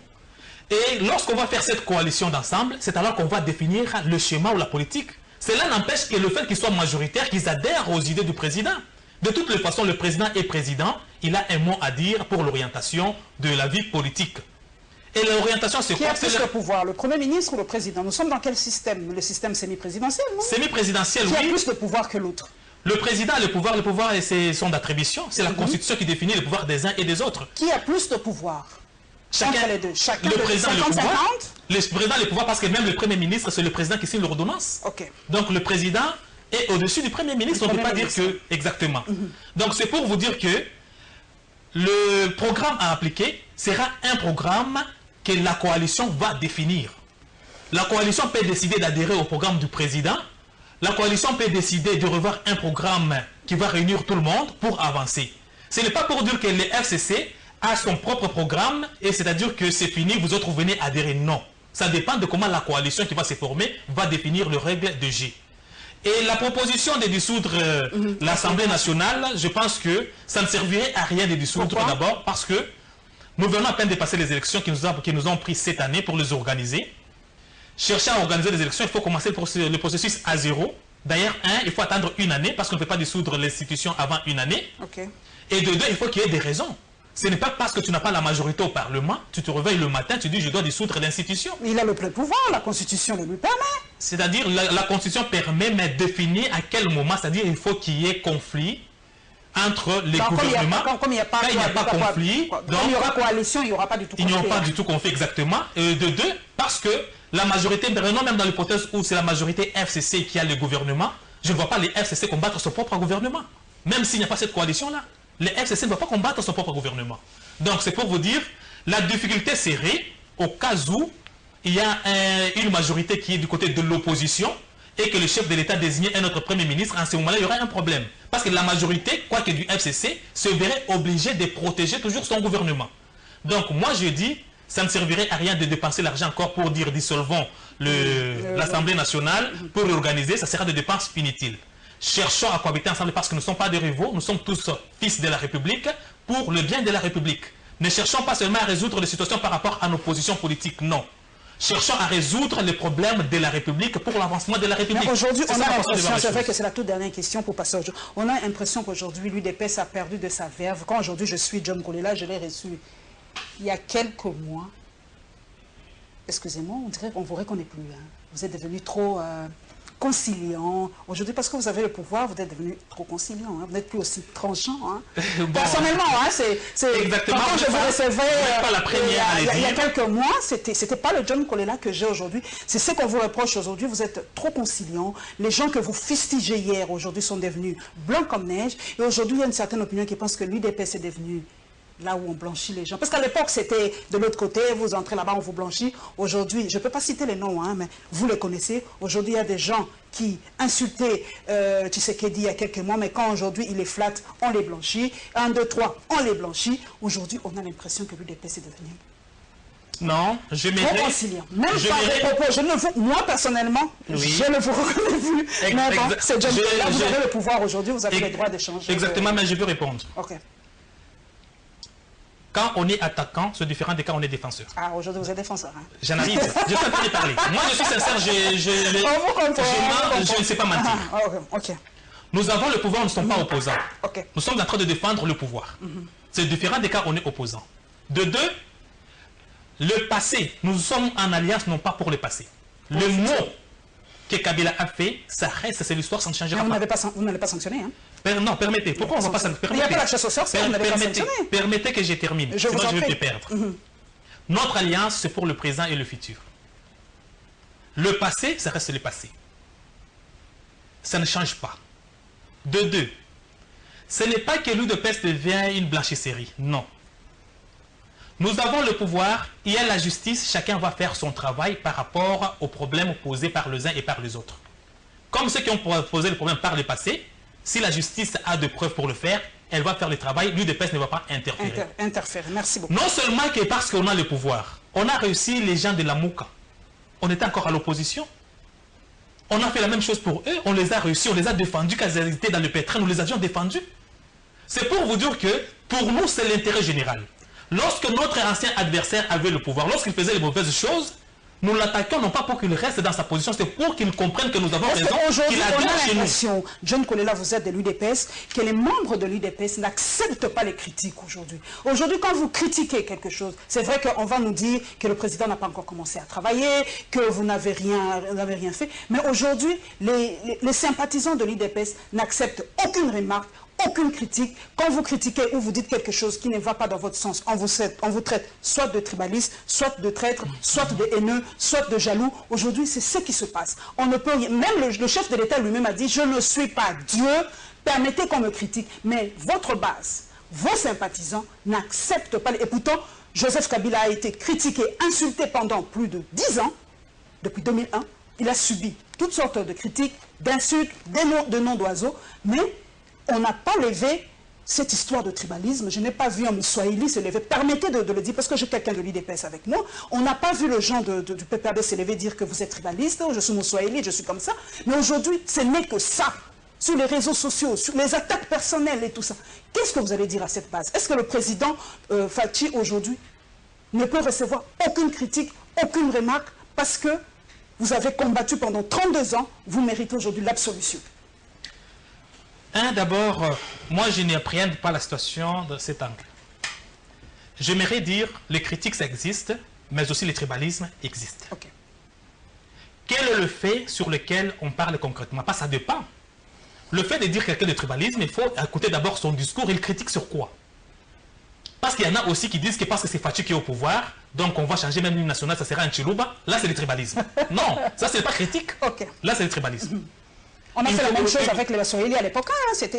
Et lorsqu'on va faire cette coalition d'ensemble, c'est alors qu'on va définir le schéma ou la politique. Cela n'empêche que le fait qu'ils soient majoritaires, qu'ils adhèrent aux idées du président. De toutes les façons, le président est président, il a un mot à dire pour l'orientation de la vie politique. Et l'orientation, c'est quoi? Qui a plus de pouvoir, le Premier ministre ou le président? Nous sommes dans quel système? Le système semi-présidentiel, non? Semi-présidentiel, oui. Qui a plus de pouvoir que l'autre? Le président a le pouvoir c'est son attribution. C'est la Constitution qui définit le pouvoir des uns et des autres. Qui a plus de pouvoir? Chacun, les deux. Chacun le président a le pouvoir. Le président a le pouvoir parce que même le Premier ministre, c'est le président qui signe l'ordonnance. Okay. Donc le président est au-dessus du Premier ministre. On ne peut pas dire que... Exactement. Donc c'est pour vous dire que le programme à appliquer sera un programme que la coalition va définir. La coalition peut décider d'adhérer au programme du président. La coalition peut décider de revoir un programme qui va réunir tout le monde pour avancer. Ce n'est pas pour dire que le FCC a son propre programme et c'est-à-dire que c'est fini, vous autres venez adhérer. Non. Ça dépend de comment la coalition qui va se former va définir les règles de jeu. Et la proposition de dissoudre l'Assemblée nationale, je pense que ça ne servirait à rien de dissoudre d'abord parce que nous venons à peine de passer les élections qui nous ont pris cette année pour les organiser. Chercher à organiser les élections, il faut commencer le processus à zéro. D'ailleurs, il faut attendre une année parce qu'on ne peut pas dissoudre l'institution avant une année. Okay. Et de deux, il faut qu'il y ait des raisons. Ce n'est pas parce que tu n'as pas la majorité au Parlement, tu te réveilles le matin, tu dis je dois dissoudre l'institution. Il a le plein pouvoir, la Constitution le lui permet. C'est-à-dire la Constitution permet, mais définir à quel moment, c'est-à-dire il faut qu'il y ait conflit entre les gouvernements. Comme il n'y a pas conflit, donc il y aura coalition, il n'y aura pas du tout conflit. Il n'y aura pas du tout conflit, exactement. Et de deux, parce que la majorité, non, même dans l'hypothèse où c'est la majorité FCC qui a le gouvernement, je ne vois pas les FCC combattre son propre gouvernement. Même s'il n'y a pas cette coalition-là. Les FCC ne vont pas combattre son propre gouvernement. Donc c'est pour vous dire, la difficulté serait au cas où il y a une majorité qui est du côté de l'opposition et que le chef de l'État désignait un autre Premier ministre, en ce moment-là, il y aura un problème. Parce que la majorité, quoique du FCC, se verrait obligée de protéger toujours son gouvernement. Donc moi je dis, ça ne servirait à rien de dépenser l'argent encore pour dire dissolvons l'Assemblée nationale, pour l'organiser, ça sera des dépenses inutiles. Cherchons à cohabiter ensemble parce que nous ne sommes pas des rivaux, nous sommes tous fils de la République pour le bien de la République. Ne cherchons pas seulement à résoudre les situations par rapport à nos positions politiques, non. Cherchons à résoudre les problèmes de la République pour l'avancement de la République. Aujourd'hui, on a l'impression, c'est vrai que c'est la toute dernière question pour passer au jeu. On a l'impression qu'aujourd'hui, l'UDPS a perdu de sa verve. Quand aujourd'hui je suis John Kolela, je l'ai reçu il y a quelques mois. Excusez-moi, on dirait qu'on vous reconnaît plus. Hein. Vous êtes devenu trop... conciliant. Aujourd'hui, parce que vous avez le pouvoir, vous êtes devenu trop conciliant. Hein. Vous n'êtes plus aussi tranchant. Hein. Bon, personnellement, hein, c'est exactement. Quand je vous recevais pas la première il y a quelques mois, c'était pas le John Kolela que j'ai aujourd'hui. C'est ce qu'on vous reproche aujourd'hui. Vous êtes trop conciliant. Les gens que vous fustigez hier, aujourd'hui, sont devenus blancs comme neige. Et aujourd'hui, il y a une certaine opinion qui pense que l'UDPS est devenu là où on blanchit les gens. Parce qu'à l'époque, c'était de l'autre côté, vous entrez là-bas, on vous blanchit. Aujourd'hui, je ne peux pas citer les noms, hein, mais vous les connaissez. Aujourd'hui, il y a des gens qui insultaient Tshisekedi il y a quelques mois, mais quand aujourd'hui, il les flatte, on les blanchit. 1, 2, 3, on les blanchit. Aujourd'hui, on a l'impression que l'UDPS est devenu... Non, je m'irais... Même par les propos, moi personnellement, je ne vous reconnais plus. Mais bon, c'est John Kolela, vous avez le pouvoir aujourd'hui, vous avez le droit d'échanger. Exactement, mais je peux répondre. Ok. Quand on est attaquant, c'est différent de quand on est défenseur. Ah, aujourd'hui, vous êtes défenseur. Hein? J'en arrive. Je suis en train de parler. Moi, je suis sincère, je ne sais pas mentir. Okay. Nous avons le pouvoir, nous ne sommes pas opposants. Okay. Nous sommes en train de défendre le pouvoir. C'est différent de quand on est opposant. De deux, le passé, nous sommes en alliance non pas pour le passé. Le mot que Kabila a fait, ça reste, c'est l'histoire, ça ne changera pas. Vous n'allez pas sanctionner, hein? Non, permettez. Pourquoi on ne va pas sanctionner? Il n'y a pas la chasse aux sorciers, vous n'allez pas sanctionner. Permettez que je termine, sinon je vais te perdre. Notre alliance, c'est pour le présent et le futur. Le passé, ça reste le passé. Ça ne change pas. De deux, ce n'est pas que l'UDPS devient une blanchisserie, non. Nous avons le pouvoir, il y a la justice, chacun va faire son travail par rapport aux problèmes posés par les uns et par les autres. Comme ceux qui ont posé le problème par le passé, si la justice a de preuves pour le faire, elle va faire le travail, l'UDPS ne va pas interférer. Interférer, merci beaucoup. Non seulement que parce qu'on a le pouvoir, on a réussi les gens de la Mouka. On était encore à l'opposition. On a fait la même chose pour eux, on les a réussi, on les a défendus quand ils étaient dans le pétrin, nous les avions défendus. C'est pour vous dire que pour nous, c'est l'intérêt général. Lorsque notre ancien adversaire avait le pouvoir, lorsqu'il faisait les mauvaises choses, nous l'attaquons non pas pour qu'il reste dans sa position, c'est pour qu'il comprenne que nous avons raison. Aujourd'hui, on a l'impression, John Kolela, vous êtes de l'UDPS, que les membres de l'UDPS n'acceptent pas les critiques aujourd'hui. Aujourd'hui, quand vous critiquez quelque chose, c'est vrai qu'on va nous dire que le président n'a pas encore commencé à travailler, que vous n'avez rien fait. Mais aujourd'hui, les sympathisants de l'UDPS n'acceptent aucune remarque, aucune critique. Quand vous critiquez ou vous dites quelque chose qui ne va pas dans votre sens, on vous traite soit de tribaliste, soit de traître, soit de haineux, soit de jaloux. Aujourd'hui, c'est ce qui se passe. On ne peut, même le chef de l'État lui-même a dit « Je ne suis pas Dieu, permettez qu'on me critique. » Mais votre base, vos sympathisants n'acceptent pas. Et pourtant, Joseph Kabila a été critiqué, insulté pendant plus de 10 ans, depuis 2001. Il a subi toutes sortes de critiques, d'insultes, de noms d'oiseaux, mais on n'a pas levé cette histoire de tribalisme. Je n'ai pas vu un Moussouaïli se lever. Permettez de le dire, parce que j'ai quelqu'un de l'IDPS avec moi. On n'a pas vu le gens du PPRD se lever dire que vous êtes tribaliste, je suis Moussouaïli, je suis comme ça. Mais aujourd'hui, ce n'est que ça. Sur les réseaux sociaux, sur les attaques personnelles et tout ça. Qu'est-ce que vous allez dire à cette base? Est-ce que le président Fathi, aujourd'hui, ne peut recevoir aucune critique, aucune remarque, parce que vous avez combattu pendant 32 ans, vous méritez aujourd'hui l'absolution? D'abord, moi je n'appréhende pas la situation de cet angle. J'aimerais dire, les critiques ça existe, mais aussi le tribalisme existe. Okay. Quel est le fait sur lequel on parle concrètement? Pas ça dépend. Le fait de dire quelqu'un de tribalisme, il faut écouter d'abord son discours, il critique sur quoi? Parce qu'il y en a aussi qui disent que parce que c'est Fathi qui est au pouvoir, donc on va changer même l'hymne national, ça sera un Chiluba. Là c'est le tribalisme. Non, ça c'est pas critique. Okay. Là c'est le tribalisme. On a fait la même chose avec les Baswahili à l'époque. Hein. C'est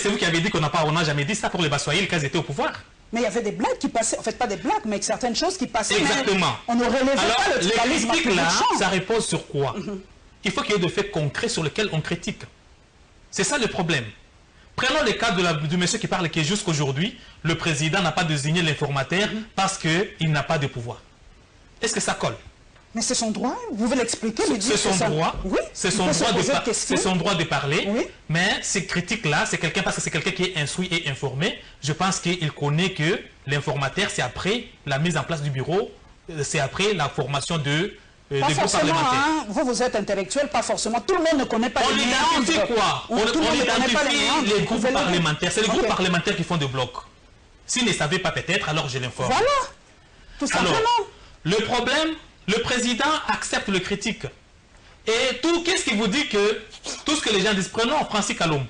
vous qui avez dit qu'on n'a jamais dit ça pour les Baswahili quand ils étaient au pouvoir. Mais il y avait des blagues qui passaient, en fait pas des blagues, mais certaines choses qui passaient. Exactement. On ne relevait pas le tribalisme. Les critiques là, ça repose sur quoi? Il faut qu'il y ait des faits concrets sur lesquels on critique. C'est ça le problème. Prenons le cas du monsieur qui parle que jusqu'aujourd'hui, le président n'a pas désigné l'informateur parce qu'il n'a pas de pouvoir. Est-ce que ça colle? Mais c'est son droit, vous pouvez l'expliquer. C'est son droit, oui, c'est son droit de parler, oui. Mais ces critiques-là, c'est quelqu'un, parce que c'est quelqu'un qui est instruit et informé, je pense qu'il connaît que l'informateur, c'est après la mise en place du bureau, c'est après la formation des groupes parlementaires. Hein, vous êtes intellectuel, pas forcément, tout le monde ne connaît pas les méandres. On identifie quoi? On identifie les groupes parlementaires, c'est les groupes parlementaires qui font des blocs. S'ils ne savaient pas peut-être, alors je l'informe. Voilà, tout simplement. Alors, le problème... Le président accepte le critique. Et qu'est-ce qui vous dit que tout ce que les gens disent, prenons Francis Kalombo.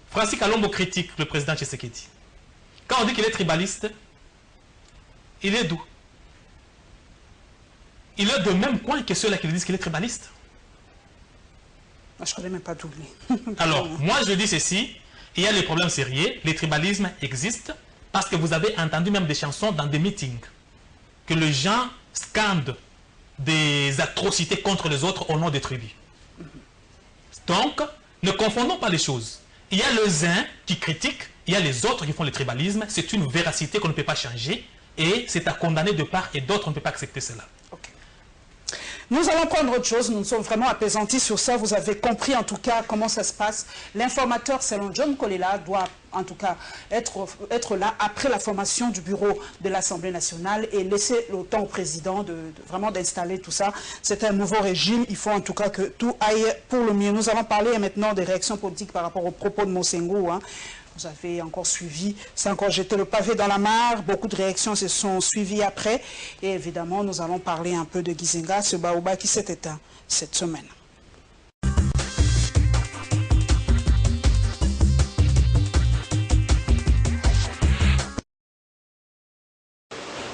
Francis Kalombo critique le président Tshisekedi. Quand on dit qu'il est tribaliste, il est d'où? Il est de même coin que ceux-là qui disent qu'il est tribaliste. Je ne connais même pas d'où. Alors, moi je dis ceci, il y a les problèmes sérieux, les tribalismes existent, parce que vous avez entendu même des chansons dans des meetings, que les gens scandent des atrocités contre les autres au nom des tribus. Donc, ne confondons pas les choses. Il y a les uns qui critiquent, il y a les autres qui font le tribalisme. C'est une véracité qu'on ne peut pas changer et c'est à condamner de part et d'autre, on ne peut pas accepter cela. Okay. Nous allons prendre autre chose, nous sommes vraiment apaisantis sur ça, vous avez compris en tout cas comment ça se passe. L'informateur, selon John Kolela, doit en tout cas être là après la formation du bureau de l'Assemblée nationale et laisser le temps au président vraiment d'installer tout ça. C'est un nouveau régime, il faut en tout cas que tout aille pour le mieux. Nous allons parler maintenant des réactions politiques par rapport aux propos de Monsengo. Hein. Vous avez encore suivi, c'est encore jeté le pavé dans la mare, beaucoup de réactions se sont suivies après. Et évidemment, nous allons parler un peu de Gizenga, ce baoba qui s'est éteint cette semaine.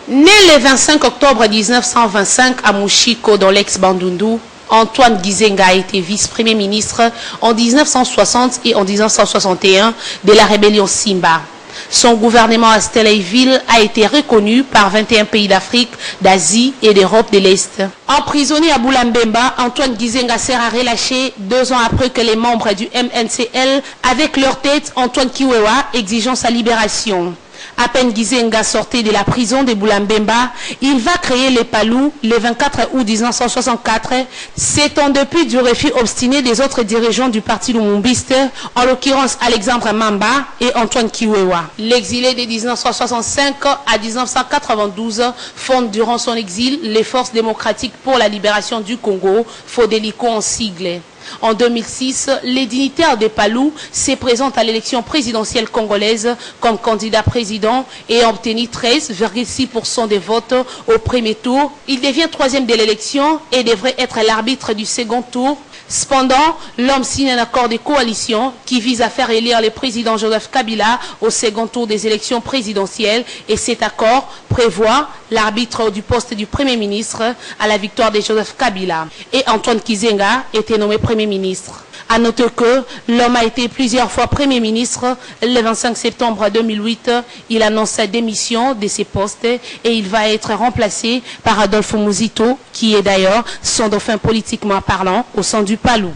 Né le 25 octobre 1925 à Mouchiko, dans l'ex-Bandundu, Antoine Gizenga a été vice-premier ministre en 1960 et en 1961 de la rébellion Simba. Son gouvernement à Stellayville a été reconnu par 21 pays d'Afrique, d'Asie et d'Europe de l'Est. Emprisonné à Boulambemba, Antoine Gizenga sera relâché 2 ans après que les membres du MNCL, avec leur tête Antoine Kiwewa, exigeant sa libération. À peine Gizenga sortait de la prison de Boulambemba, il va créer les Palous le 24 août 1964, s'étant depuis du refus obstiné des autres dirigeants du parti lumumbiste, en l'occurrence Alexandre Mamba et Antoine Kiwewa. L'exilé de 1965 à 1992 fonde durant son exil les Forces démocratiques pour la libération du Congo, FODELICO en sigle. En 2006, les dignitaires des Palous se présentent à l'élection présidentielle congolaise comme candidat président et ont obtenu 13,6% des votes au premier tour. Il devient 3e de l'élection et devrait être l'arbitre du second tour. Cependant, l'homme signe un accord de coalition qui vise à faire élire le président Joseph Kabila au second tour des élections présidentielles et cet accord prévoit l'arbitre du poste du Premier ministre à la victoire de Joseph Kabila. Et Antoine Gizenga était nommé Premier ministre. À noter que l'homme a été plusieurs fois Premier ministre. Le 25 septembre 2008, il annonce sa démission de ses postes et il va être remplacé par Adolphe Muzito, qui est d'ailleurs son dauphin politiquement parlant au sein du Palou.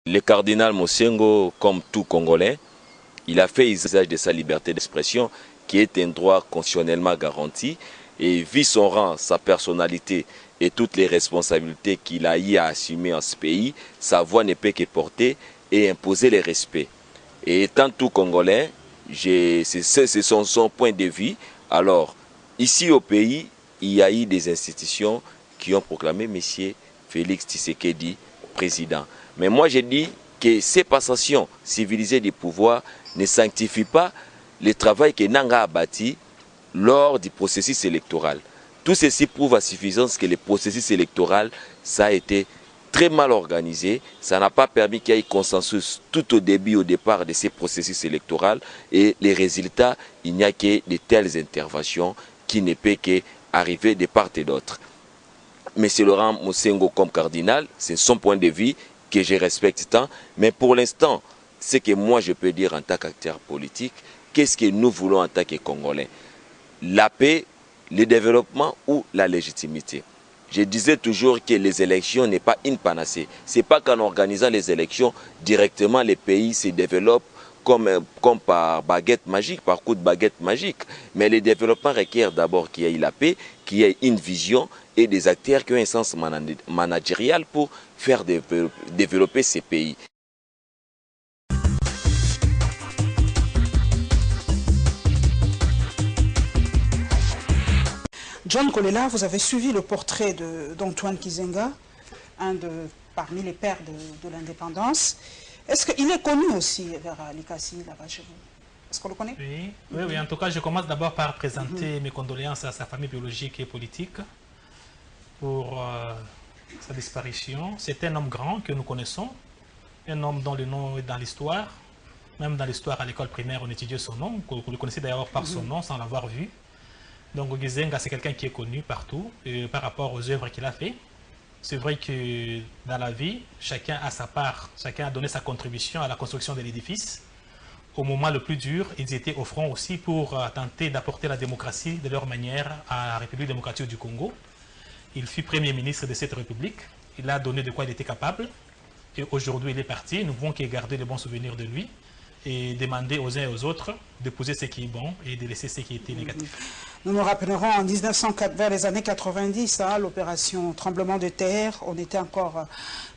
Le cardinal Mosengo, comme tout Congolais, il a fait usage de sa liberté d'expression qui est un droit constitutionnellement garanti et vu son rang, sa personnalité et toutes les responsabilités qu'il a eu à assumer en ce pays, sa voix ne peut que porter et imposer le respect. Et étant tout Congolais, c'est son point de vue. Alors, ici au pays, il y a eu des institutions qui ont proclamé M. Félix Tshisekedi président. Mais moi, je dis que ces passations civilisées du pouvoir ne sanctifient pas le travail que Nanga a bâti lors du processus électoral. Tout ceci prouve à suffisance que le processus électoral, ça a été très mal organisé. Ça n'a pas permis qu'il y ait consensus tout au départ de ces processus électoraux. Et les résultats, il n'y a que de telles interventions qui ne peuvent qu'arriver de part et d'autre. M. Laurent Mosengo comme cardinal, c'est son point de vue que je respecte tant. Mais pour l'instant, ce que moi je peux dire en tant qu'acteur politique, qu'est-ce que nous voulons en tant que Congolais? La paix, le développement ou la légitimité. Je disais toujours que les élections n'est pas une panacée. Ce n'est pas qu'en organisant les élections, directement les pays se développent comme par baguette magique, par coup de baguette magique. Mais le développement requiert d'abord qu'il y ait la paix, qu'il y ait une vision et des acteurs qui ont un sens managérial pour faire développer ces pays. John Kolela, vous avez suivi le portrait d'Antoine Gizenga, parmi les pères de l'indépendance. Est-ce qu'il est connu aussi vers Likasi, là-bas chez vous? Est-ce qu'on le connaît? Oui, en tout cas, je commence d'abord par présenter mes condoléances à sa famille biologique et politique pour sa disparition. C'est un homme grand que nous connaissons, un homme dont le nom est dans l'histoire. Même dans l'histoire à l'école primaire, on étudiait son nom. Vous le connaissez d'ailleurs par son nom, sans l'avoir vu. Donc Gizenga, c'est quelqu'un qui est connu partout par rapport aux œuvres qu'il a fait. C'est vrai que dans la vie, chacun a sa part, chacun a donné sa contribution à la construction de l'édifice. Au moment le plus dur, ils étaient au front aussi pour tenter d'apporter la démocratie de leur manière à la République démocratique du Congo. Il fut Premier ministre de cette République. Il a donné de quoi il était capable. Et aujourd'hui, il est parti. Nous ne pouvons que garder de bons souvenirs de lui et demander aux uns et aux autres de poser ce qui est bon et de laisser ce qui était négatif. Nous nous rappellerons en 1904, vers les années 90, l'opération Tremblement de Terre. On était encore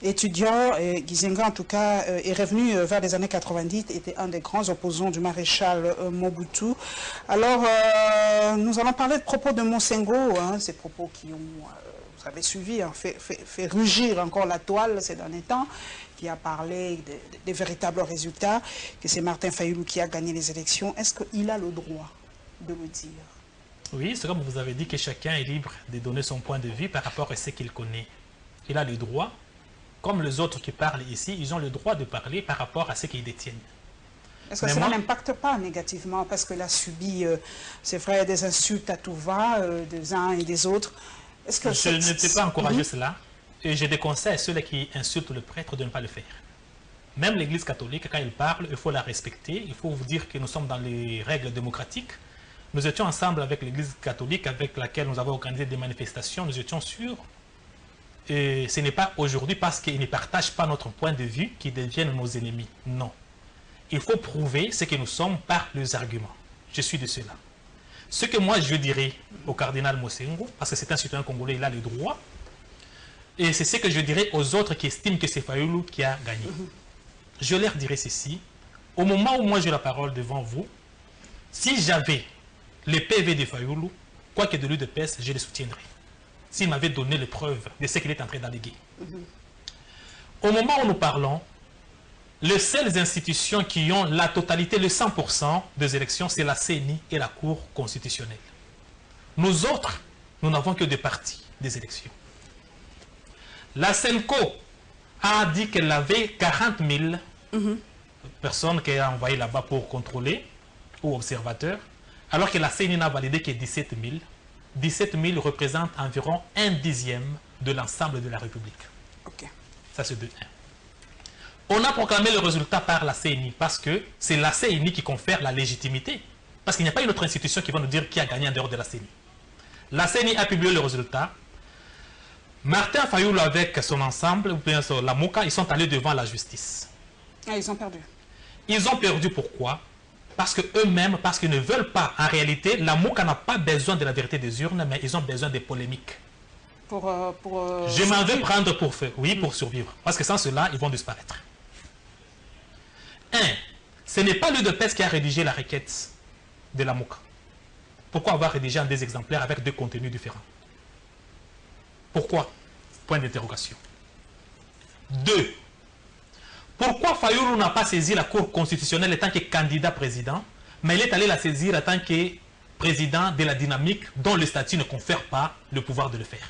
étudiants et Gizenga, en tout cas, est revenu vers les années 90, était un des grands opposants du maréchal Mobutu. Alors, nous allons parler de propos de Mosengo, ces propos qui ont, vous avez suivi, fait rugir encore la toile ces derniers temps, qui a parlé des véritables résultats, que c'est Martin Fayulu qui a gagné les élections. Est-ce qu'il a le droit de le dire? Oui, c'est comme vous avez dit que chacun est libre de donner son point de vue par rapport à ce qu'il connaît. Il a le droit, comme les autres qui parlent ici, ils ont le droit de parler par rapport à ce qu'ils détiennent. Est-ce que cela n'impacte pas négativement? Parce qu'il a subi, c'est vrai, des insultes à tout va, des uns et des autres. Je ne peux pas encourager cela. Et je déconseille à ceux qui insultent le prêtre de ne pas le faire. Même l'Église catholique, quand elle parle, il faut la respecter. Il faut vous dire que nous sommes dans les règles démocratiques. Nous étions ensemble avec l'Église catholique avec laquelle nous avons organisé des manifestations. Nous étions sûrs. Et ce n'est pas aujourd'hui parce qu'ils ne partagent pas notre point de vue qu'ils deviennent nos ennemis. Non. Il faut prouver ce que nous sommes par les arguments. Je suis de cela. Ce que moi je dirais au cardinal Mosengo, parce que c'est un citoyen congolais, il a le droit, et c'est ce que je dirais aux autres qui estiment que c'est Fayoulou qui a gagné. Je leur dirais ceci, au moment où moi j'ai la parole devant vous, si j'avais les PV de Fayoulou, quoi que de l'UDPS, je les soutiendrais. S'il m'avait donné les preuves de ce qu'il est en train d'alléguer. Au moment où nous parlons, les seules institutions qui ont la totalité, le 100% des élections, c'est la CENI et la Cour constitutionnelle. Nous autres, nous n'avons que des partis des élections. La CENCO a dit qu'elle avait 40 000 personnes qu'elle a envoyées là-bas pour contrôler, ou observateurs, alors que la CENI n'a validé que 17 000. 17 000 représentent environ 1/10 de l'ensemble de la République. Ça, c'est de 1. On a proclamé le résultat par la CENI parce que c'est la CENI qui confère la légitimité. Parce qu'il n'y a pas une autre institution qui va nous dire qui a gagné en dehors de la CENI. La CENI a publié le résultat. Martin Fayoulou avec son ensemble, ou bien la MOCA, ils sont allés devant la justice. Ah, ils ont perdu. Ils ont perdu pourquoi? Parce qu'eux-mêmes, parce qu'ils ne veulent pas. En réalité, la MOCA n'a pas besoin de la vérité des urnes, mais ils ont besoin des polémiques. Je m'en vais prendre pour faire, oui, pour survivre. Parce que sans cela, ils vont disparaître. Ce n'est pas l'UDPS qui a rédigé la requête de la MOCA. Pourquoi avoir rédigé en 2 exemplaires avec 2 contenus différents? Pourquoi? Point d'interrogation. 2. Pourquoi Fayoulou n'a pas saisi la Cour constitutionnelle en tant que candidat président, mais il est allé la saisir en tant que président de la dynamique dont le statut ne confère pas le pouvoir de le faire?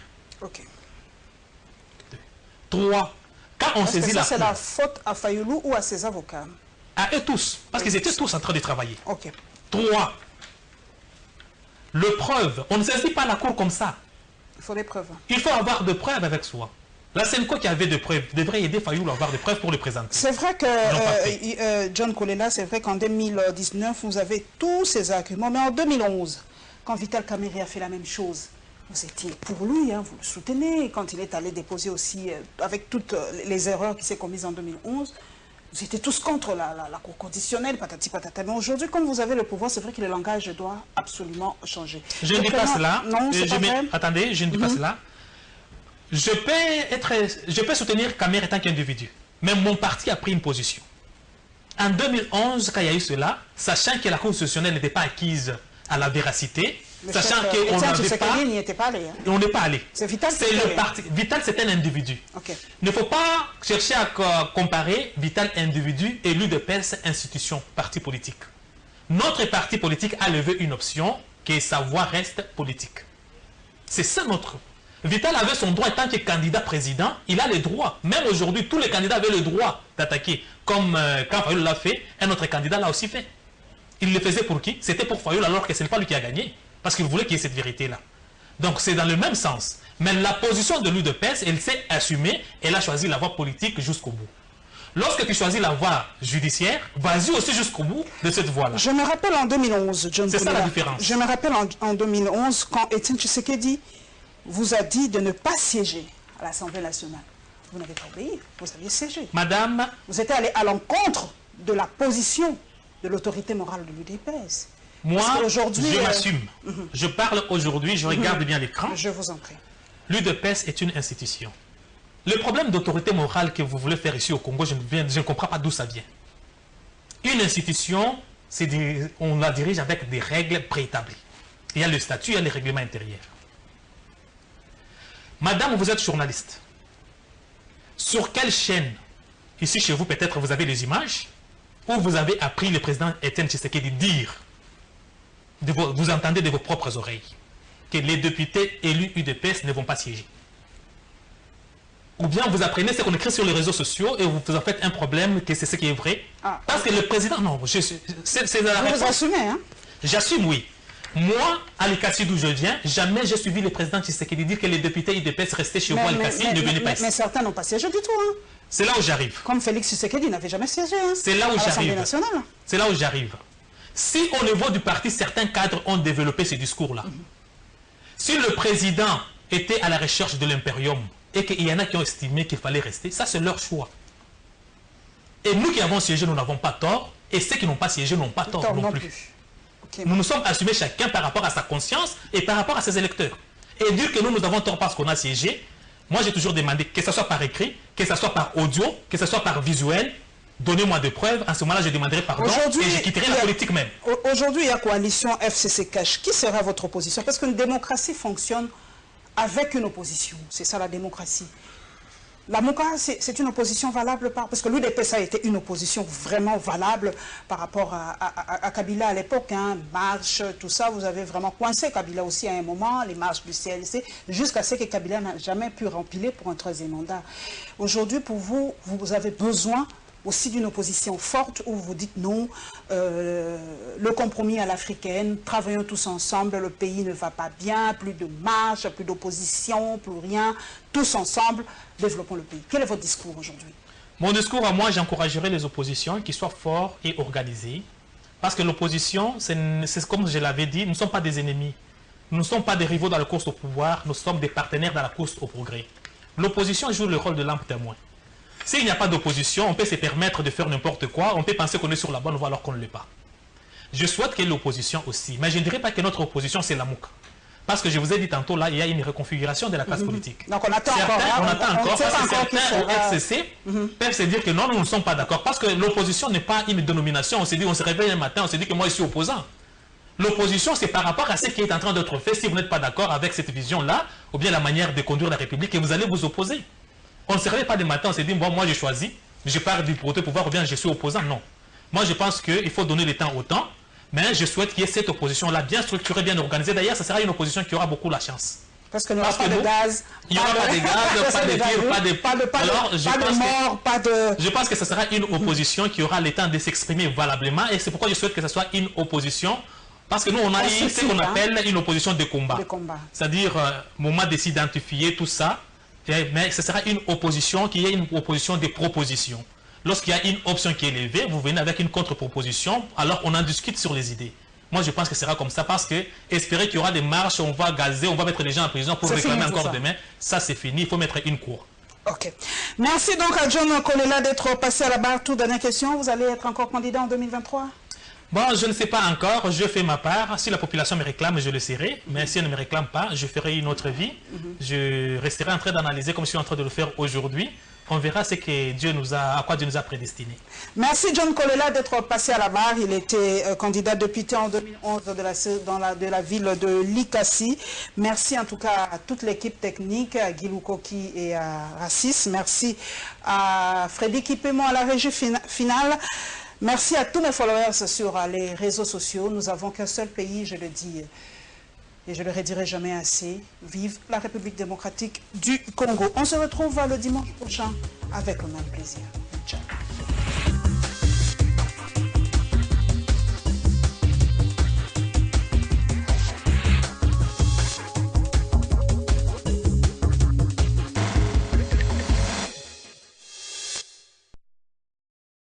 3. Quand on saisit la Cour... c'est la faute à Fayoulou ou à ses avocats? À eux tous, parce qu'ils étaient tous en train de travailler. 3. Le preuve, on ne saisit pas la Cour comme ça. Il faut des preuves. Il faut avoir des preuves avec soi. La CENCO qui avait des preuves devrait aider Fayoulou à avoir des preuves pour les présenter. C'est vrai que, John Kolela, c'est vrai qu'en 2019, vous avez tous ces arguments, mais en 2011, quand Vital Kamerhe a fait la même chose, vous étiez pour lui, hein, vous le soutenez. Quand il est allé déposer aussi, avec toutes les erreurs qui s'est commises en 2011, vous étiez tous contre la Cour conditionnelle, patati patata. Mais aujourd'hui, comme vous avez le pouvoir, c'est vrai que le langage doit absolument changer. Je ne dis pas cela. Non, c'est pas vrai. Attendez, je ne dis pas cela. Je peux soutenir Kamerhe en tant qu'individu. Mais mon parti a pris une position. En 2011, quand il y a eu cela, sachant que la Cour constitutionnelle n'était pas acquise à la véracité, sachant qu'on n'avait pas... n'y était pas allé. Hein. On n'est pas allé. C'est Vital. C'est le parti. Vital, c'est un individu. Il ne faut pas chercher à comparer Vital individu et l'UDPS institution, parti politique. Notre parti politique a levé une option que sa voix reste politique. C'est ça notre... Vital avait son droit en tant que candidat président, il a le droit. Même aujourd'hui, tous les candidats avaient le droit d'attaquer. Comme quand Fayoulou l'a fait, un autre candidat l'a aussi fait. Il le faisait pour qui? C'était pour Fayoulou alors que ce n'est pas lui qui a gagné. Parce qu'il voulait qu'il y ait cette vérité-là. Donc c'est dans le même sens. Mais la position de l'UDPS, elle s'est assumée, elle a choisi la voie politique jusqu'au bout. Lorsque tu choisis la voie judiciaire, vas-y aussi jusqu'au bout de cette voie-là. Je me rappelle en 2011, John Kolela. C'est ça la différence. Je me rappelle en 2011, quand Étienne Tshisekedi vous a dit de ne pas siéger à l'Assemblée nationale. Vous n'avez pas obéi, vous aviez siégé. Madame... Vous étiez allé à l'encontre de la position de l'autorité morale de l'UDPS. Moi, je m'assume. Je parle aujourd'hui, je regarde bien l'écran. Je vous en prie. L'UDPS est une institution. Le problème d'autorité morale que vous voulez faire ici au Congo, je ne comprends pas d'où ça vient. Une institution, on la dirige avec des règles préétablies. Il y a le statut, il y a les règlements intérieurs. Madame, vous êtes journaliste. Sur quelle chaîne, ici chez vous peut-être vous avez les images, où vous avez appris le président Étienne Tshisekedi dire, vous entendez de vos propres oreilles, que les députés élus UDPS ne vont pas siéger. Ou bien vous apprenez ce qu'on écrit sur les réseaux sociaux et vous en faites un problème que c'est ce qui est vrai. Parce que le président, non, c'est la réponse. Vous assumez, hein? J'assume, oui. Moi, à l'Ikassi d'où je viens, jamais j'ai suivi le président Tshisekedi dire que les députés IDPS restaient chez vous à l'Ikassi, ne venaient pas ici. Mais certains n'ont pas siégé du tout. Hein. C'est là où j'arrive. Comme Félix Tshisekedi n'avait jamais siégé. Hein, c'est là où j'arrive. C'est là où j'arrive. Si au niveau du parti, certains cadres ont développé ce discours-là, si le président était à la recherche de l'impérium et qu'il y en a qui ont estimé qu'il fallait rester, ça c'est leur choix. Et nous qui avons siégé, nous n'avons pas tort, et ceux qui n'ont pas siégé n'ont pas tort non plus. Okay. Nous nous sommes assumés chacun par rapport à sa conscience et par rapport à ses électeurs. Et dire que nous avons tort parce qu'on a siégé, moi j'ai toujours demandé que ce soit par écrit, que ce soit par audio, que ce soit par visuel, donnez-moi des preuves, à ce moment-là je demanderai pardon et je quitterai la politique même. Aujourd'hui il y a coalition FCC Cash. Qui sera votre opposition? Parce qu'une démocratie fonctionne avec une opposition. C'est ça la démocratie. La MOUCA, c'est une opposition valable parce que l'UDPS a été une opposition vraiment valable par rapport à Kabila à l'époque. Hein, marche, tout ça, vous avez vraiment coincé Kabila aussi à un moment, les marches du CLC, jusqu'à ce que Kabila n'a jamais pu remplir pour un troisième mandat. Aujourd'hui, pour vous, vous avez besoin aussi d'une opposition forte où vous dites non, le compromis à l'africaine, travaillons tous ensemble, le pays ne va pas bien, plus de marche, plus d'opposition, plus rien, tous ensemble, développons le pays. Quel est votre discours aujourd'hui? Mon discours à moi, j'encouragerai les oppositions qui soient forts et organisées, parce que l'opposition, c'est comme je l'avais dit, nous ne sommes pas des ennemis, nous ne sommes pas des rivaux dans la course au pouvoir, nous sommes des partenaires dans la course au progrès. L'opposition joue le rôle de lampe témoin. S'il n'y a pas d'opposition, on peut se permettre de faire n'importe quoi, on peut penser qu'on est sur la bonne voie alors qu'on ne l'est pas. Je souhaite qu'il y ait l'opposition aussi, mais je ne dirais pas que notre opposition c'est la MOUCA. Parce que je vous ai dit tantôt, là, il y a une reconfiguration de la classe politique. Donc on attend on attend encore, parce que certains au FCC peuvent se dire que non, nous ne sommes pas d'accord. Parce que l'opposition n'est pas une dénomination. On se dit, on se réveille un matin, on se dit que moi je suis opposant. L'opposition, c'est par rapport à ce qui est en train d'être fait. Si vous n'êtes pas d'accord avec cette vision-là, ou bien la manière de conduire la République, et vous allez vous opposer. On ne se réveille pas de matin, on se dit, bon, moi j'ai choisi, je pars du proto-pouvoir ou bien je suis opposant. Non. Moi je pense qu'il faut donner le temps au temps, mais je souhaite qu'il y ait cette opposition-là bien structurée, bien organisée. D'ailleurs, ce sera une opposition qui aura beaucoup la chance. Parce qu'il n'y aura pas de gaz. Il n'y aura pas de gaz, pas de tir, pas de mort, pas de... Je pense que ce sera une opposition qui aura le temps de s'exprimer valablement et c'est pourquoi je souhaite que ce soit une opposition. Parce que nous, on a eu ce qu'on appelle une opposition de combat. C'est-à-dire, moment de s'identifier, tout ça. Mais ce sera une opposition qui est une opposition de propositions. Lorsqu'il y a une option qui est levée, vous venez avec une contre-proposition, alors on en discute sur les idées. Moi, je pense que ce sera comme ça parce que espérer qu'il y aura des marches, on va gazer, on va mettre les gens en prison pour réclamer encore demain, ça c'est fini, il faut mettre une cour. Ok. Merci donc à John Kolela d'être passé à la barre. Toute dernière question, vous allez être encore candidat en 2023? Bon, je ne sais pas encore, je fais ma part. Si la population me réclame, je le serai. Mais si elle ne me réclame pas, je ferai une autre vie. Je resterai en train d'analyser comme je suis en train de le faire aujourd'hui. On verra ce que à quoi Dieu nous a prédestinés. Merci John Kolela d'être passé à la barre. Il était candidat député en 2011 de la ville de Likassi. Merci en tout cas à toute l'équipe technique, à Guilou Koki et à Rassis. Merci à Freddy Kipémon à la régie finale. Merci à tous mes followers sur les réseaux sociaux. Nous n'avons qu'un seul pays, je le dis, et je ne le redirai jamais assez. Vive la République démocratique du Congo. On se retrouve le dimanche prochain avec le même plaisir.